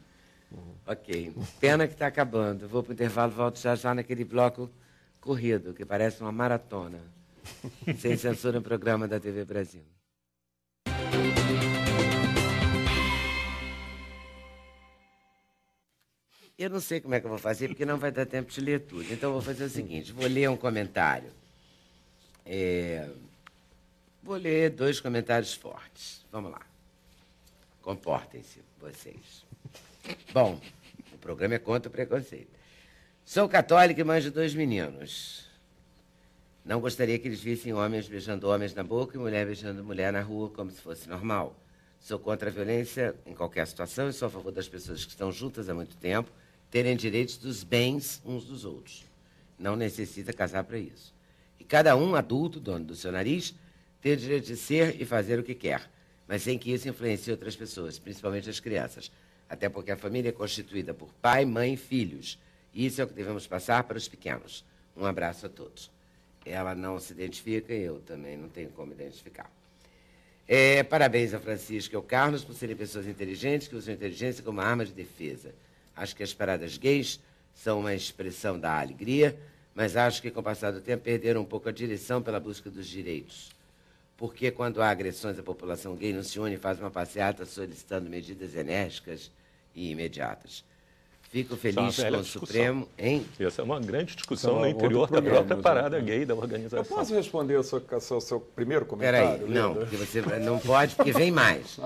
Ok. Pena que está acabando. Vou para o intervalo, volto já naquele bloco corrido, que parece uma maratona. Sem censura, no programa da TV Brasil. Eu não sei como é que eu vou fazer, porque não vai dar tempo de ler tudo. Então, eu vou fazer o seguinte, vou ler um comentário. Vou ler 2 comentários fortes. Vamos lá. Comportem-se, vocês. Bom, o programa é contra o preconceito. Sou católica e mãe de 2 meninos. Não gostaria que eles vissem homens beijando homens na boca e mulher beijando mulher na rua como se fosse normal. Sou contra a violência em qualquer situação e sou a favor das pessoas que estão juntas há muito tempo terem direitos dos bens uns dos outros. Não necessita casar para isso. E cada um, adulto, dono do seu nariz, tem o direito de ser e fazer o que quer, mas sem que isso influencie outras pessoas, principalmente as crianças. Até porque a família é constituída por pai, mãe e filhos. E isso é o que devemos passar para os pequenos. Um abraço a todos. Ela não se identifica e eu também não tenho como identificar. Parabéns a Francisco e ao Carlos por serem pessoas inteligentes que usam a inteligência como arma de defesa. Acho que as paradas gays são uma expressão da alegria, mas acho que com o passar do tempo perderam um pouco a direção pela busca dos direitos. Porque quando há agressões à população gay, não se une e faz uma passeata solicitando medidas enérgicas e imediatas. Fico feliz com o Supremo, hein? Essa é uma grande discussão no interior da própria parada gay da organização. Eu posso responder o seu primeiro comentário? Peraí, não, porque você não pode, porque vem mais.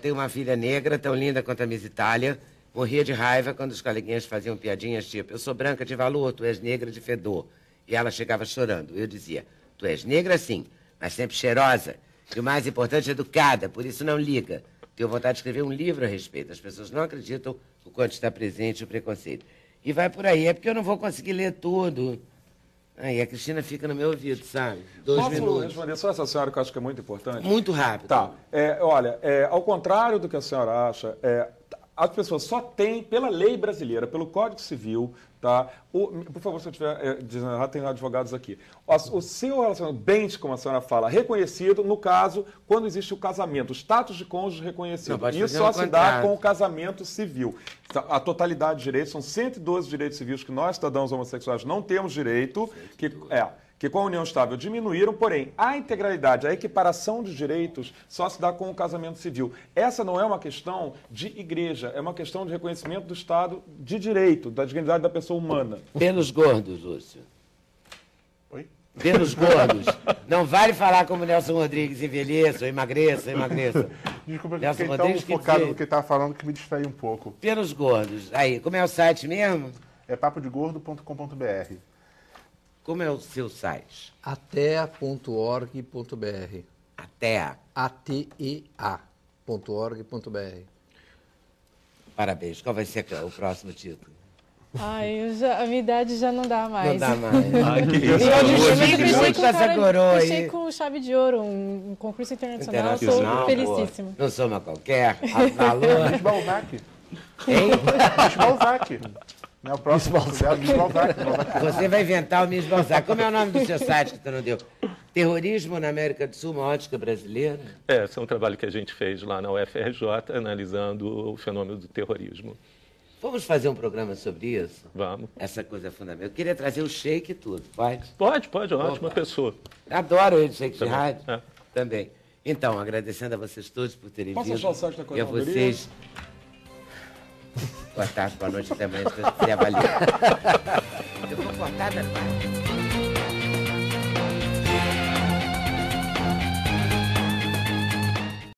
Tenho uma filha negra, tão linda quanto a Miss Itália. Morria de raiva quando os coleguinhas faziam piadinhas tipo, eu sou branca de valor, tu és negra de fedor. E ela chegava chorando. Eu dizia, tu és negra sim, mas sempre cheirosa. E o mais importante, educada, por isso não liga. Tenho vontade de escrever um livro a respeito. As pessoas não acreditam o quanto está presente o preconceito. E vai por aí. É porque eu não vou conseguir ler tudo. Aí a Cristina fica no meu ouvido, sabe? 2 minutos. Posso responder só essa senhora que eu acho que é muito importante? Muito rápido. Tá. Olha, ao contrário do que a senhora acha, as pessoas só têm, pela lei brasileira, pelo Código Civil, tá? Por favor, se eu estiver dizendo errado, tem advogados aqui. O seu relacionamento, bens, como a senhora fala, reconhecido, no caso, quando existe o casamento, o status de cônjuge reconhecido. Isso só se dá com o casamento civil. A totalidade de direitos, são 112 direitos civis que nós, cidadãos homossexuais, não temos direito, que com a união estável diminuíram, porém, a integralidade, a equiparação de direitos só se dá com o casamento civil. Essa não é uma questão de igreja, é uma questão de reconhecimento do Estado de direito, da dignidade da pessoa humana. Pelos gordos, Lúcio. Oi? Pelos gordos. Não vale falar como Nelson Rodrigues, envelheça, emagreça. Desculpa, eu Nelson fiquei tão Rodrigues que focado dizer- no que ele estava falando que me distraí um pouco. Pelos gordos. Aí, como é o site mesmo? É papodegordo.com.br. Como é o seu site? atea.org.br. Atea. atea.org.br. Parabéns. Qual vai ser o próximo título? Ai, a minha idade já não dá mais. Não dá mais. Ai, que Eu isso. Muito com essa coroa aí. fechei com chave de ouro, um concurso internacional. Internacional, Sou felicíssima. Não sou uma qualquer. Valor. Miss Balzac. Hein? Miss Balzac. Não é o próximo dela, Miss Balzac. Você vai inventar o Miss Balzac. Como é o nome do seu site que tu não deu? Terrorismo na América do Sul, uma ótica brasileira? Esse é um trabalho que a gente fez lá na UFRJ, analisando o fenômeno do terrorismo. Vamos fazer um programa sobre isso? Vamos. Essa coisa é fundamental. Eu queria trazer o Sheik e tudo, pode? Pode, ótima pessoa. Adoro ele, Sheik de Também, rádio. é. Também. Então, agradecendo a vocês todos por terem Posso vindo. achar o site da E a Contadoria? vocês... Boa tarde, boa noite, até amanhã, se você avaliar. Eu vou cortar da parte.